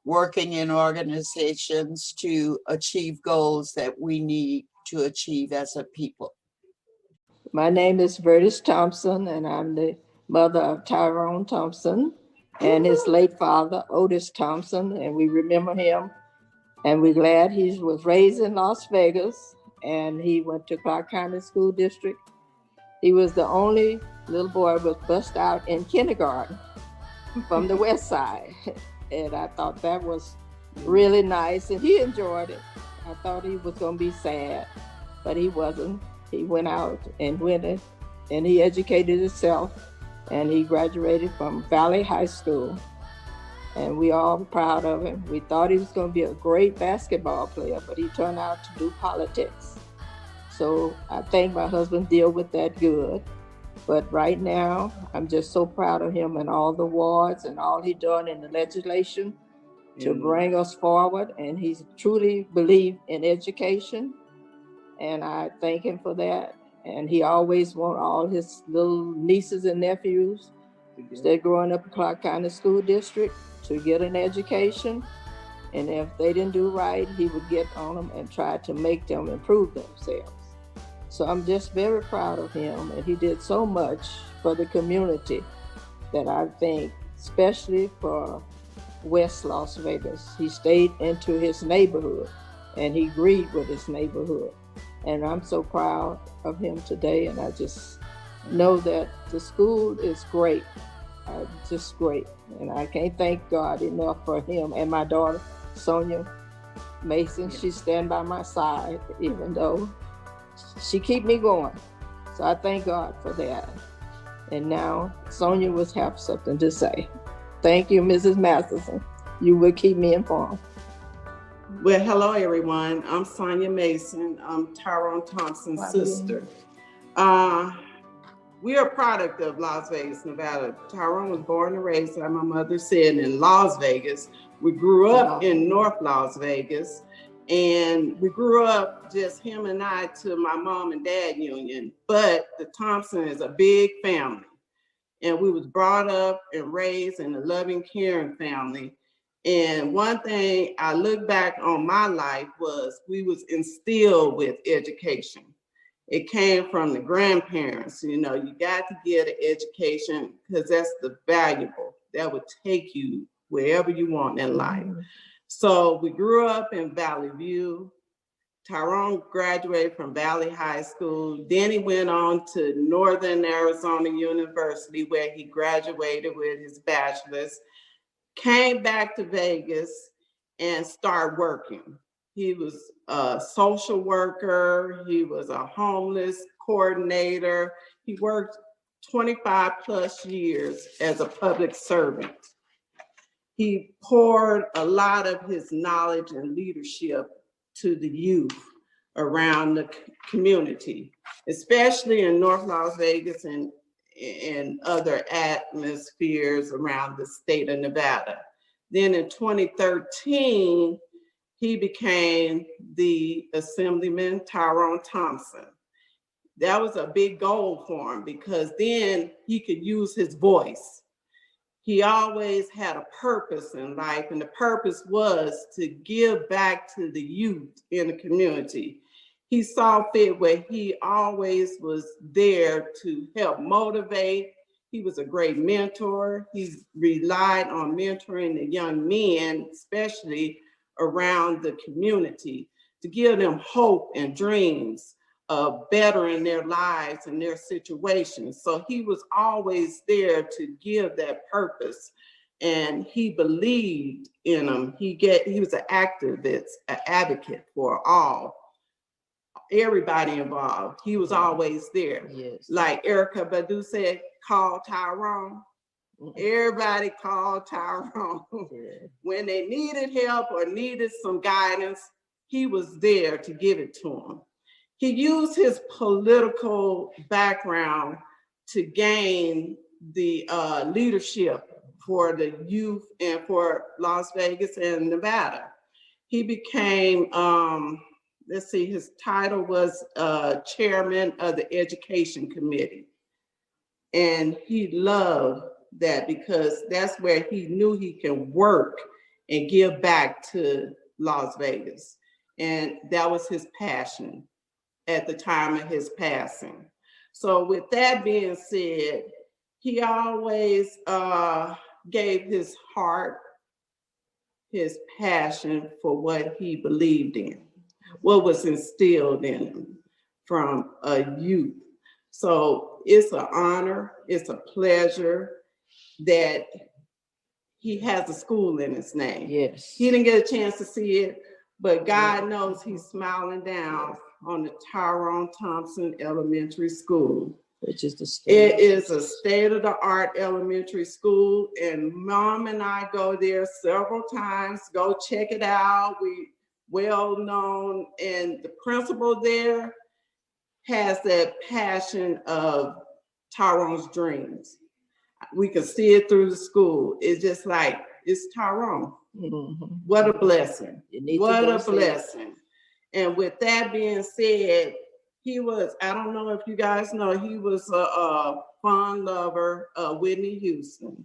working in organizations to achieve goals that we need to achieve as a people. My name is Vertus Thompson, and I'm the mother of Tyrone Thompson and his late father, Otis Thompson, and we remember him. And we're glad he was raised in Las Vegas, and he went to Clark County School District. He was the only little boy who was bussed out in kindergarten from the West Side. And I thought that was really nice, and he enjoyed it. I thought he was gonna be sad, but he wasn't. He went out and and he educated himself, and he graduated from Valley High School. And we all proud of him. We thought he was gonna be a great basketball player, but he turned out to do politics. So I think my husband deal with that good. But right now, I'm just so proud of him and all the wards and all he done in the legislation to bring us forward. And he's truly believed in education. And I thank him for that. And he always want all his little nieces and nephews, they're growing up in Clark County School District, to get an education. And if they didn't do right, he would get on them and try to make them improve themselves. So I'm just very proud of him, and he did so much for the community that I think, especially for West Las Vegas, he stayed into his neighborhood and he agreed with his neighborhood. And I'm so proud of him today, and I just know that the school is great, just great. And I can't thank God enough for him and my daughter, Sonia Mason. She stand by my side, even though she keep me going. So I thank God for that. And now Sonia will have something to say. Thank you, Mrs. Matheson. You will keep me informed. Well, hello everyone. I'm Sonia Mason. I'm Tyrone Thompson's sister. We are a product of Las Vegas, Nevada. Tyrone was born and raised, like my mother said, in Las Vegas. We grew up in North Las Vegas, and we grew up just him and I to my mom and dad union. But the Thompson is a big family, and we was brought up and raised in a loving, caring family. And one thing I look back on my life was we was instilled with education. It came from the grandparents. You know, you got to get an education because that's the valuable that would take you wherever you want in life. So we grew up in Valley View. Tyrone graduated from Valley High School. Then he went on to Northern Arizona University, where he graduated with his bachelor's, came back to Vegas and started working. He was a social worker. He was a homeless coordinator. He worked 25 plus years as a public servant. He poured a lot of his knowledge and leadership to the youth around the community, especially in North Las Vegas and other atmospheres around the state of Nevada. Then in 2013, he became the Assemblyman Tyrone Thompson. That was a big goal for him because then he could use his voice. He always had a purpose in life, and the purpose was to give back to the youth in the community. He saw fit where he always was there to help motivate. He was a great mentor. He relied on mentoring the young men, especially around the community, to give them hope and dreams of bettering their lives and their situations. So he was always there to give that purpose, and he believed in them. He was an activist, an advocate for everybody involved. He was always there. Yes. Like Erica Badu said, call Tyrone. Everybody called Tyrone. When they needed help or needed some guidance, he was there to give it to them. He used his political background to gain the leadership for the youth and for Las Vegas and Nevada. He became, his title was chairman of the Education Committee. And he loved that because that's where he knew he can work and give back to Las Vegas. And that was his passion at the time of his passing. So with that being said, he always gave his heart, his passion for what he believed in, what was instilled in him from a youth. So it's an honor, it's a pleasure that he has a school in his name. Yes. He didn't get a chance to see it, but God knows he's smiling down on the Tyrone Thompson Elementary School. Which is It is a state-of-the-art elementary school, and Mom and I go there several times, go check it out. We well known, and the principal there has that passion of Tyrone's dreams. We can see it through the school. It's just like, it's Tyrone. What a blessing. What a blessing. And with that being said, he was, I don't know if you guys know, he was a fond lover of Whitney Houston.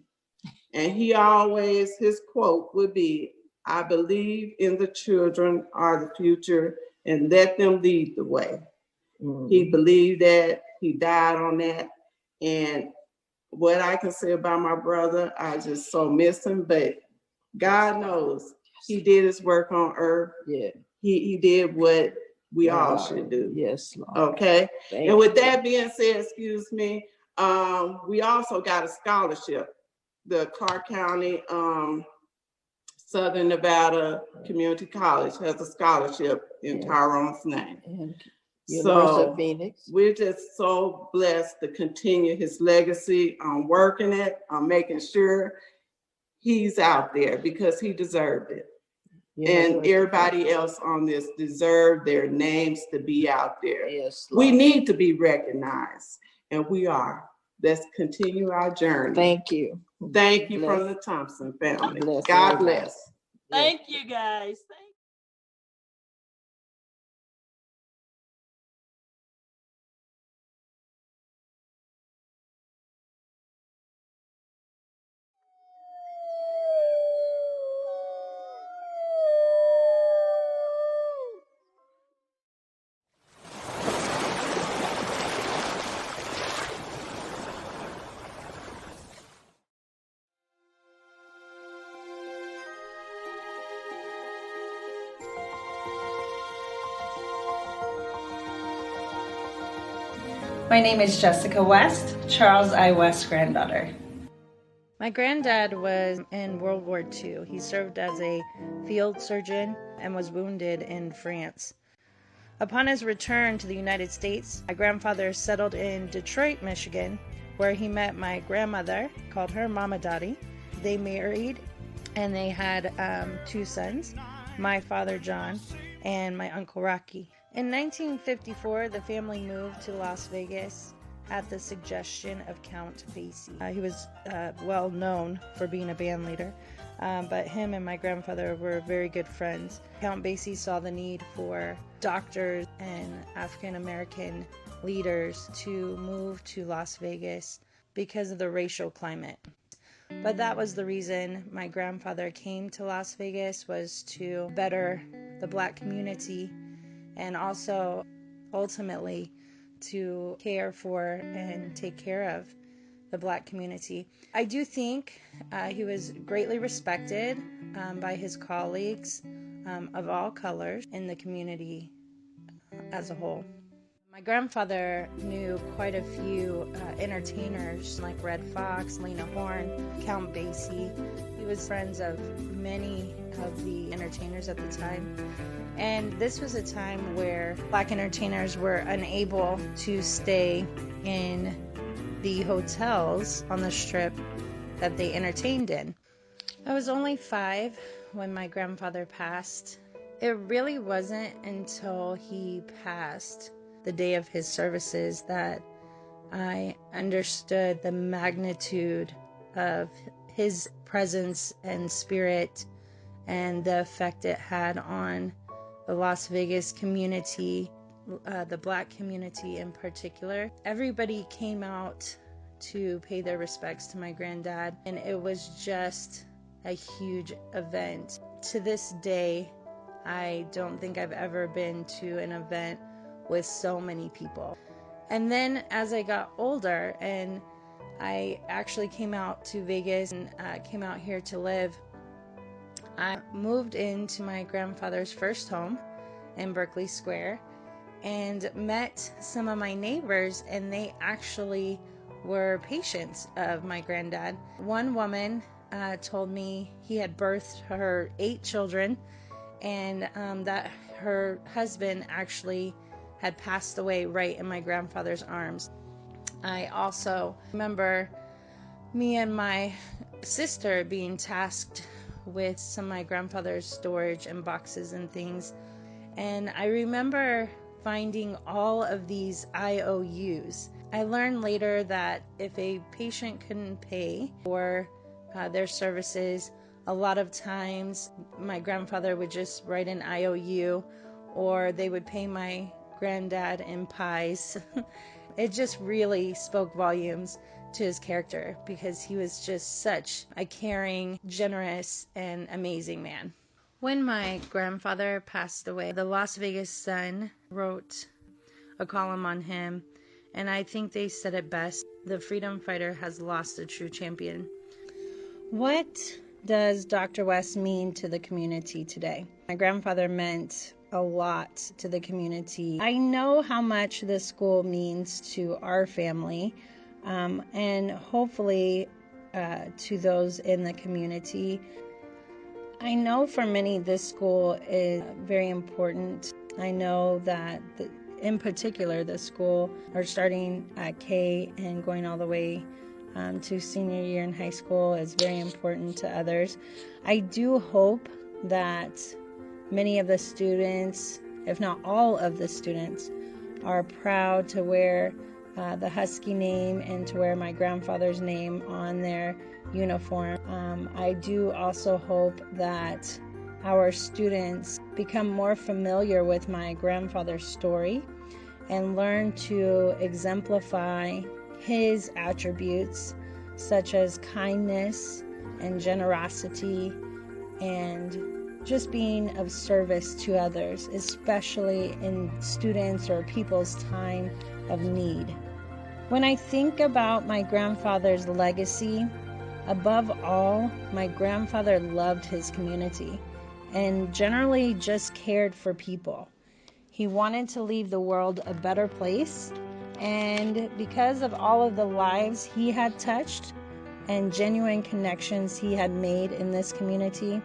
And he always, his quote would be, I believe in the children are the future and let them lead the way. He believed that, he died on that. And what I can say about my brother, I just so miss him, but God knows he did his work on earth. Yeah. He did what we all should do. Yes, Lord. Okay. Thank and with you. that being said, excuse me, we also got a scholarship. The Clark County Southern Nevada Community College has a scholarship in Tyrone's name. And University So of Phoenix. we're just so blessed to continue his legacy on working it, on making sure he's out there because he deserved it. And everybody else on this deserve their names to be out there. Yes, we Lord. need to be recognized, and we are. Let's continue our journey. Thank you. Thank you Bless. from the Thompson family. Bless God everybody. bless. Thank you, guys. My name is Jessica West, Charles I. West granddaughter. My granddad was in World War II. He served as a field surgeon and was wounded in France. Upon his return to the United States, my grandfather settled in Detroit, Michigan, where he met my grandmother, called her Mama Dottie. They married and they had 2 sons, my father John and my uncle Rocky. In 1954, the family moved to Las Vegas at the suggestion of Count Basie. He was well known for being a band leader, but him and my grandfather were very good friends. Count Basie saw the need for doctors and African American leaders to move to Las Vegas because of the racial climate. But that was the reason my grandfather came to Las Vegas, was to better the Black community and also ultimately to care for and take care of the Black community. I do think he was greatly respected by his colleagues of all colors in the community as a whole. My grandfather knew quite a few entertainers like Red Fox, Lena Horne, Count Basie. He was friends of many of the entertainers at the time. And this was a time where Black entertainers were unable to stay in the hotels on the Strip that they entertained in. I was only 5 when my grandfather passed. It really wasn't until he passed, the day of his services, that I understood the magnitude of his presence and spirit and the effect it had on the Las Vegas community, the Black community in particular. Everybody came out to pay their respects to my granddad, and it was just a huge event. To this day, I don't think I've ever been to an event with so many people. And then as I got older and I actually came out to Vegas and came out here to live, I moved into my grandfather's first home in Berkeley Square and met some of my neighbors, and they actually were patients of my granddad. One woman told me he had birthed her 8 children and that her husband actually had passed away right in my grandfather's arms. I also remember me and my sister being tasked with some of my grandfather's storage and boxes and things. And I remember finding all of these IOUs. I learned later that if a patient couldn't pay for their services, a lot of times my grandfather would just write an IOU, or they would pay my granddad in pies. It just really spoke volumes to his character, because he was just such a caring, generous, and amazing man. When my grandfather passed away, the Las Vegas Sun wrote a column on him, and I think they said it best: the freedom fighter has lost a true champion. What does Dr. West mean to the community today? My grandfather meant a lot to the community. I know how much this school means to our family, and hopefully to those in the community. I know for many this school is very important. I know that in particular the school, are starting at K and going all the way to senior year in high school, is very important to others. I do hope that many of the students, if not all of the students, are proud to wear the Husky name and to wear my grandfather's name on their uniform. I do also hope that our students become more familiar with my grandfather's story and learn to exemplify his attributes, such as kindness and generosity and just being of service to others, especially in students or people's time of need. When I think about my grandfather's legacy, above all, my grandfather loved his community and generally just cared for people. He wanted to leave the world a better place, And because of all of the lives he had touched and genuine connections he had made in this community,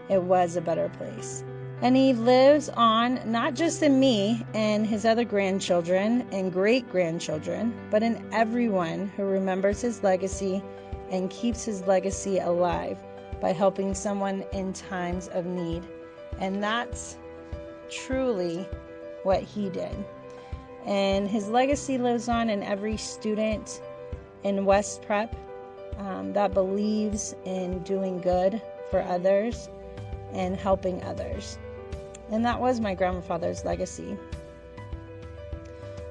it was a better place. And he lives on not just in me and his other grandchildren and great-grandchildren, but in everyone who remembers his legacy and keeps his legacy alive by helping someone in times of need. And that's truly what he did. And his legacy lives on in every student in West Prep that believes in doing good for others and helping others. And that was my grandfather's legacy.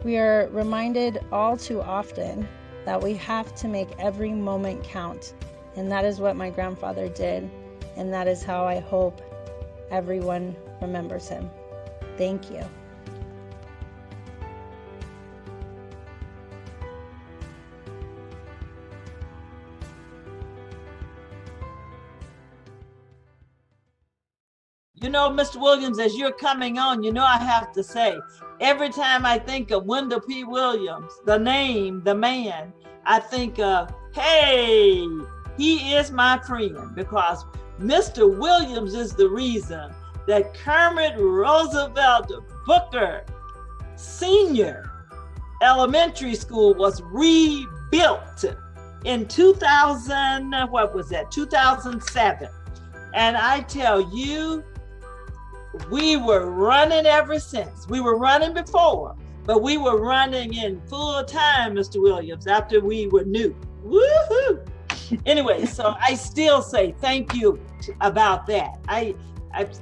We are reminded all too often that we have to make every moment count. And that is what my grandfather did. And that is how I hope everyone remembers him. Thank you. You know, Mr. Williams, as you're coming on, you know, I have to say, every time I think of Wendell P. Williams, the name, the man, I think of, hey, he is my friend, because Mr. Williams is the reason that Kermit Roosevelt Booker Senior Elementary School was rebuilt in 2007. And I tell you, we were running ever since. We were running before, but we were running in full time, Mr. Williams, after we were new. Woohoo! Anyway, so I still say thank you about that. I'm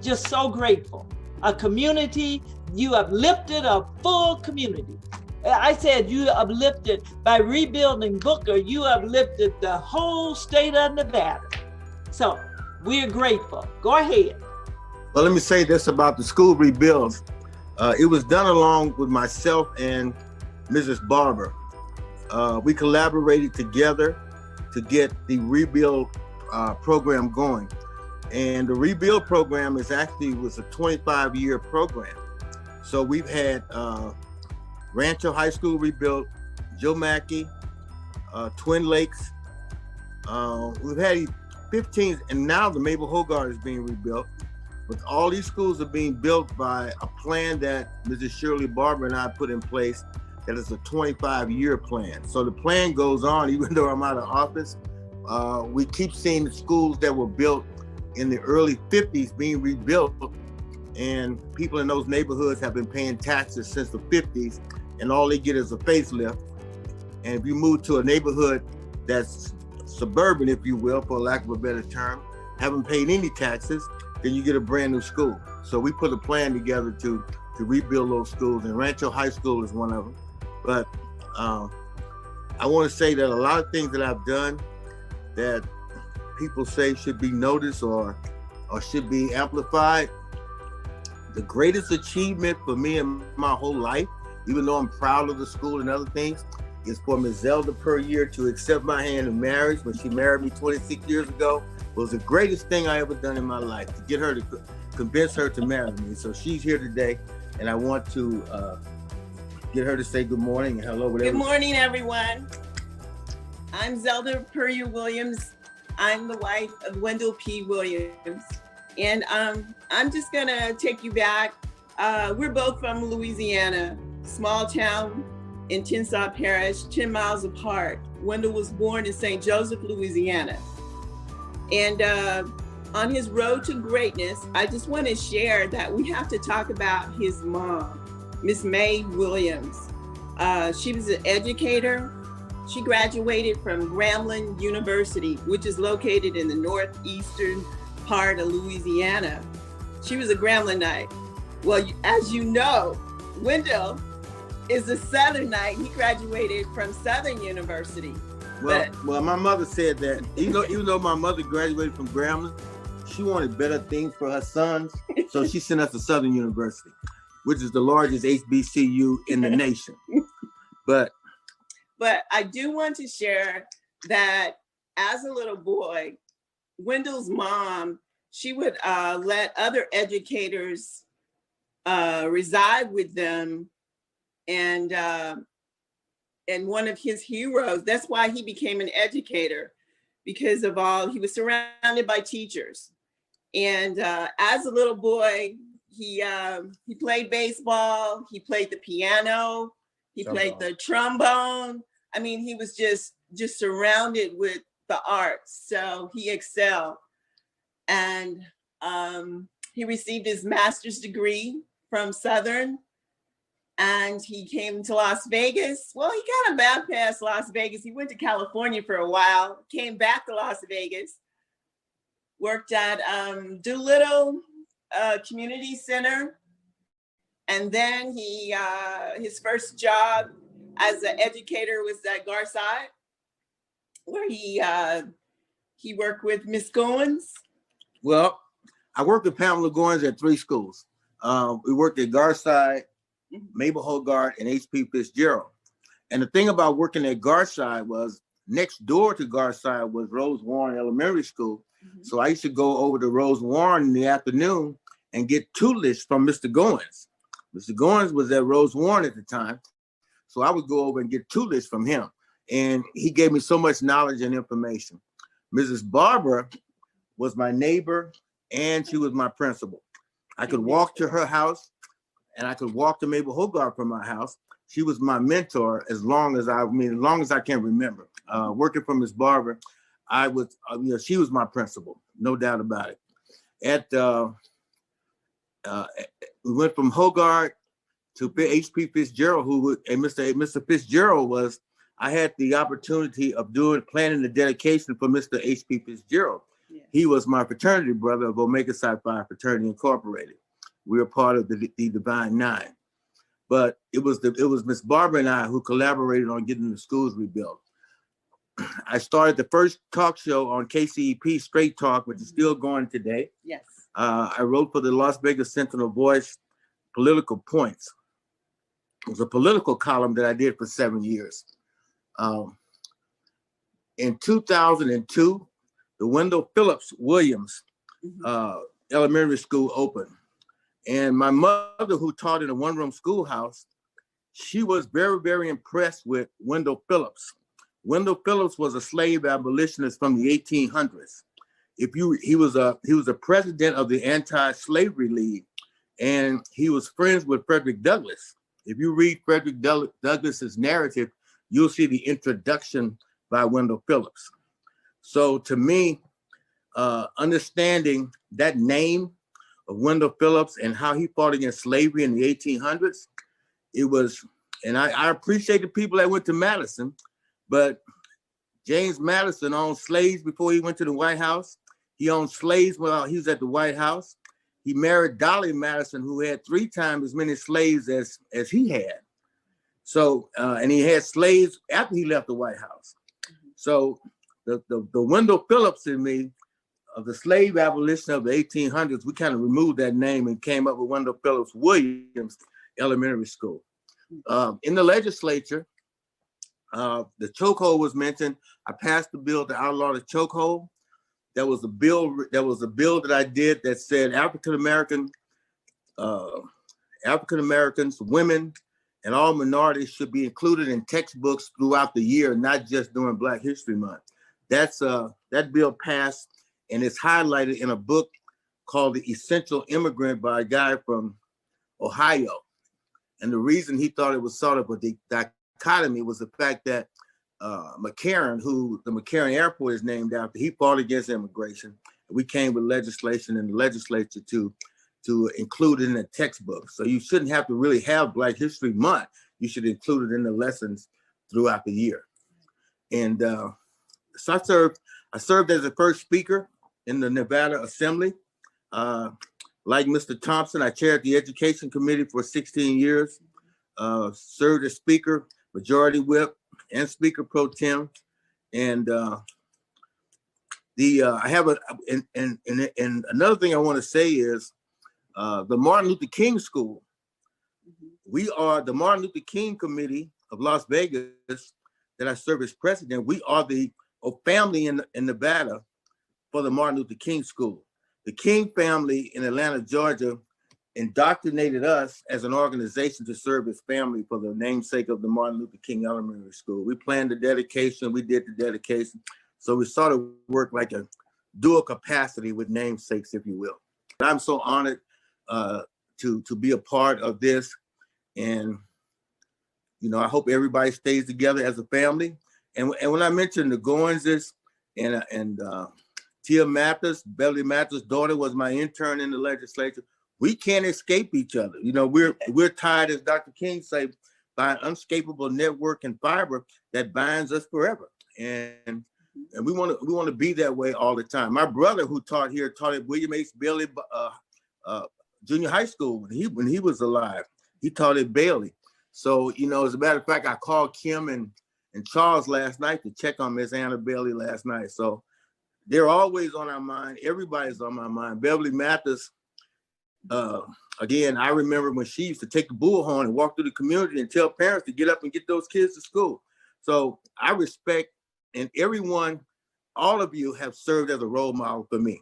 just so grateful. A community, you uplifted a full community. I said you uplifted, by rebuilding Booker, you uplifted the whole state of Nevada. So we're grateful. Go ahead. Well, let me say this about the school rebuild. It was done along with myself and Mrs. Barber. We collaborated together to get the rebuild program going. And the rebuild program was a 25-year program. So we've had Rancho High School rebuilt, Joe Mackey, Twin Lakes. We've had 15, and now the Mabel Hogarth is being rebuilt. But all these schools are being built by a plan that Mrs. Shirley Barber and I put in place that is a 25-year plan. So the plan goes on, even though I'm out of office. We keep seeing the schools that were built in the early 50s being rebuilt, and people in those neighborhoods have been paying taxes since the 50s, and all they get is a facelift. And if you move to a neighborhood that's suburban, if you will, for lack of a better term, haven't paid any taxes, then you get a brand new school. So we put a plan together to rebuild those schools, and Rancho High School is one of them. But I want to say that a lot of things that I've done that people say should be noticed or should be amplified. The greatest achievement for me in my whole life, even though I'm proud of the school and other things, is for Ms. Zelda per year to accept my hand in marriage when she married me 26 years ago. It was the greatest thing I ever done in my life, to get her to convince her to marry me. So she's here today, and I want to get her to say good morning and hello. Whatever. Good morning, everyone. I'm Zelda Puryear Williams. I'm the wife of Wendell P. Williams. And I'm just gonna take you back. We're both from Louisiana, small town in Tensas Parish, 10 miles apart. Wendell was born in St. Joseph, Louisiana. And on his road to greatness, I just want to share that we have to talk about his mom, Miss May Williams. She was an educator. She graduated from Grambling University, which is located in the northeastern part of Louisiana. She was a Gramblinite. Well, as you know, Wendell is a Southernite. He graduated from Southern University. Well, my mother said that even though my mother graduated from Grambling, she wanted better things for her sons, so she sent us to Southern University, which is the largest HBCU in the nation. But I do want to share that as a little boy, Wendell's mom, she would let other educators reside with them and and one of his heroes. That's why he became an educator, because of all, he was surrounded by teachers. And as a little boy, he played baseball, he played the piano, he played the trombone. I mean, he was just surrounded with the arts, so he excelled. And he received his master's degree from Southern, and he came to Las Vegas. Well, he kind of bypassed Las Vegas. He went to California for a while, came back to Las Vegas, worked at Doolittle Community Center. And then his first job as an educator was at Garside, where he worked with Miss Goins. Well, I worked with Pamela Goins at 3 schools. We worked at Garside, Mabel Hogarth, and H.P. Fitzgerald. And the thing about working at Garside was next door to Garside was Rose Warren Elementary School. So I used to go over to Rose Warren in the afternoon and get tutelage from Mr. Goins. Mr. Goins was at Rose Warren at the time. So I would go over and get tutelage from him. And he gave me so much knowledge and information. Mrs. Barber was my neighbor, and she was my principal. I could walk to her house, and I could walk to Mabel Hogarth from my house. She was my mentor as long as I can remember. Working for Ms. Barber, she was my principal, no doubt about it. We went from Hogarth to H.P. Fitzgerald, Mr. Fitzgerald I had the opportunity of planning the dedication for Mr. H.P. Fitzgerald. Yes. He was my fraternity brother of Omega Psi Phi Fraternity Incorporated. We were part of the Divine Nine. But it was Miss Barbara and I who collaborated on getting the schools rebuilt. I started the first talk show on KCEP, Straight Talk, which is still going today. Yes. I wrote for the Las Vegas Sentinel Voice, Political Points. It was a political column that I did for 7 years. In 2002, the Wendell Phillips Williams Elementary School opened. And my mother, who taught in a one-room schoolhouse, she was very, very impressed with Wendell Phillips. Wendell Phillips was a slave abolitionist from the 1800s. He was a president of the Anti-Slavery League, and he was friends with Frederick Douglass. If you read Frederick Douglass's narrative, you'll see the introduction by Wendell Phillips. So to me, understanding that name of Wendell Phillips and how he fought against slavery in the 1800s, and I appreciate the people that went to Madison, but James Madison owned slaves before he went to the White House. He owned slaves while he was at the White House. He married Dolly Madison, who had 3 times as many slaves as he had. So, and he had slaves after he left the White House. So the Wendell Phillips in me, of the slave abolition of the 1800s, we kind of removed that name and came up with Wendell Phillips Williams Elementary School. In the legislature, the chokehold was mentioned. I passed the bill to outlaw the chokehold. That was a bill that I did that said African Americans, women, and all minorities should be included in textbooks throughout the year, not just during Black History Month. That bill passed, and it's highlighted in a book called The Essential Immigrant by a guy from Ohio. And the reason he thought it was sort of a dichotomy was the fact that McCarran, who the McCarran Airport is named after, he fought against immigration. We came with legislation in the legislature to include it in the textbook. So you shouldn't have to really have Black History Month. You should include it in the lessons throughout the year. And so I served as the first speaker in the Nevada Assembly. Like Mr. Thompson, I chaired the Education Committee for 16 years, served as Speaker, Majority Whip, and Speaker Pro Tem. And I have and another thing I want to say is the Martin Luther King School. We are the Martin Luther King Committee of Las Vegas that I serve as president. We are the family in Nevada for the Martin Luther King School. The King family in Atlanta, Georgia indoctrinated us as an organization to serve his family for the namesake of the Martin Luther King Elementary School. We planned the dedication, we did the dedication. So we sort of worked like a dual capacity with namesakes, if you will. I'm so honored to be a part of this. And, you know, I hope everybody stays together as a family. And when I mentioned the Goyneses and Tia Mathis, Beverly Mathis' daughter, was my intern in the legislature. We can't escape each other. You know, we're tied, as Dr. King said, by an unescapable network and fiber that binds us forever. And we want to be that way all the time. My brother, who taught here, taught at William H. Bailey Junior High School when he was alive. He taught at Bailey. So, you know, as a matter of fact, I called Kim and Charles last night to check on Miss Anna Bailey last night. So they're always on our mind. Everybody's on my mind. Beverly Mathis, again, I remember when she used to take the bullhorn and walk through the community and tell parents to get up and get those kids to school. So I respect, and everyone, all of you have served as a role model for me.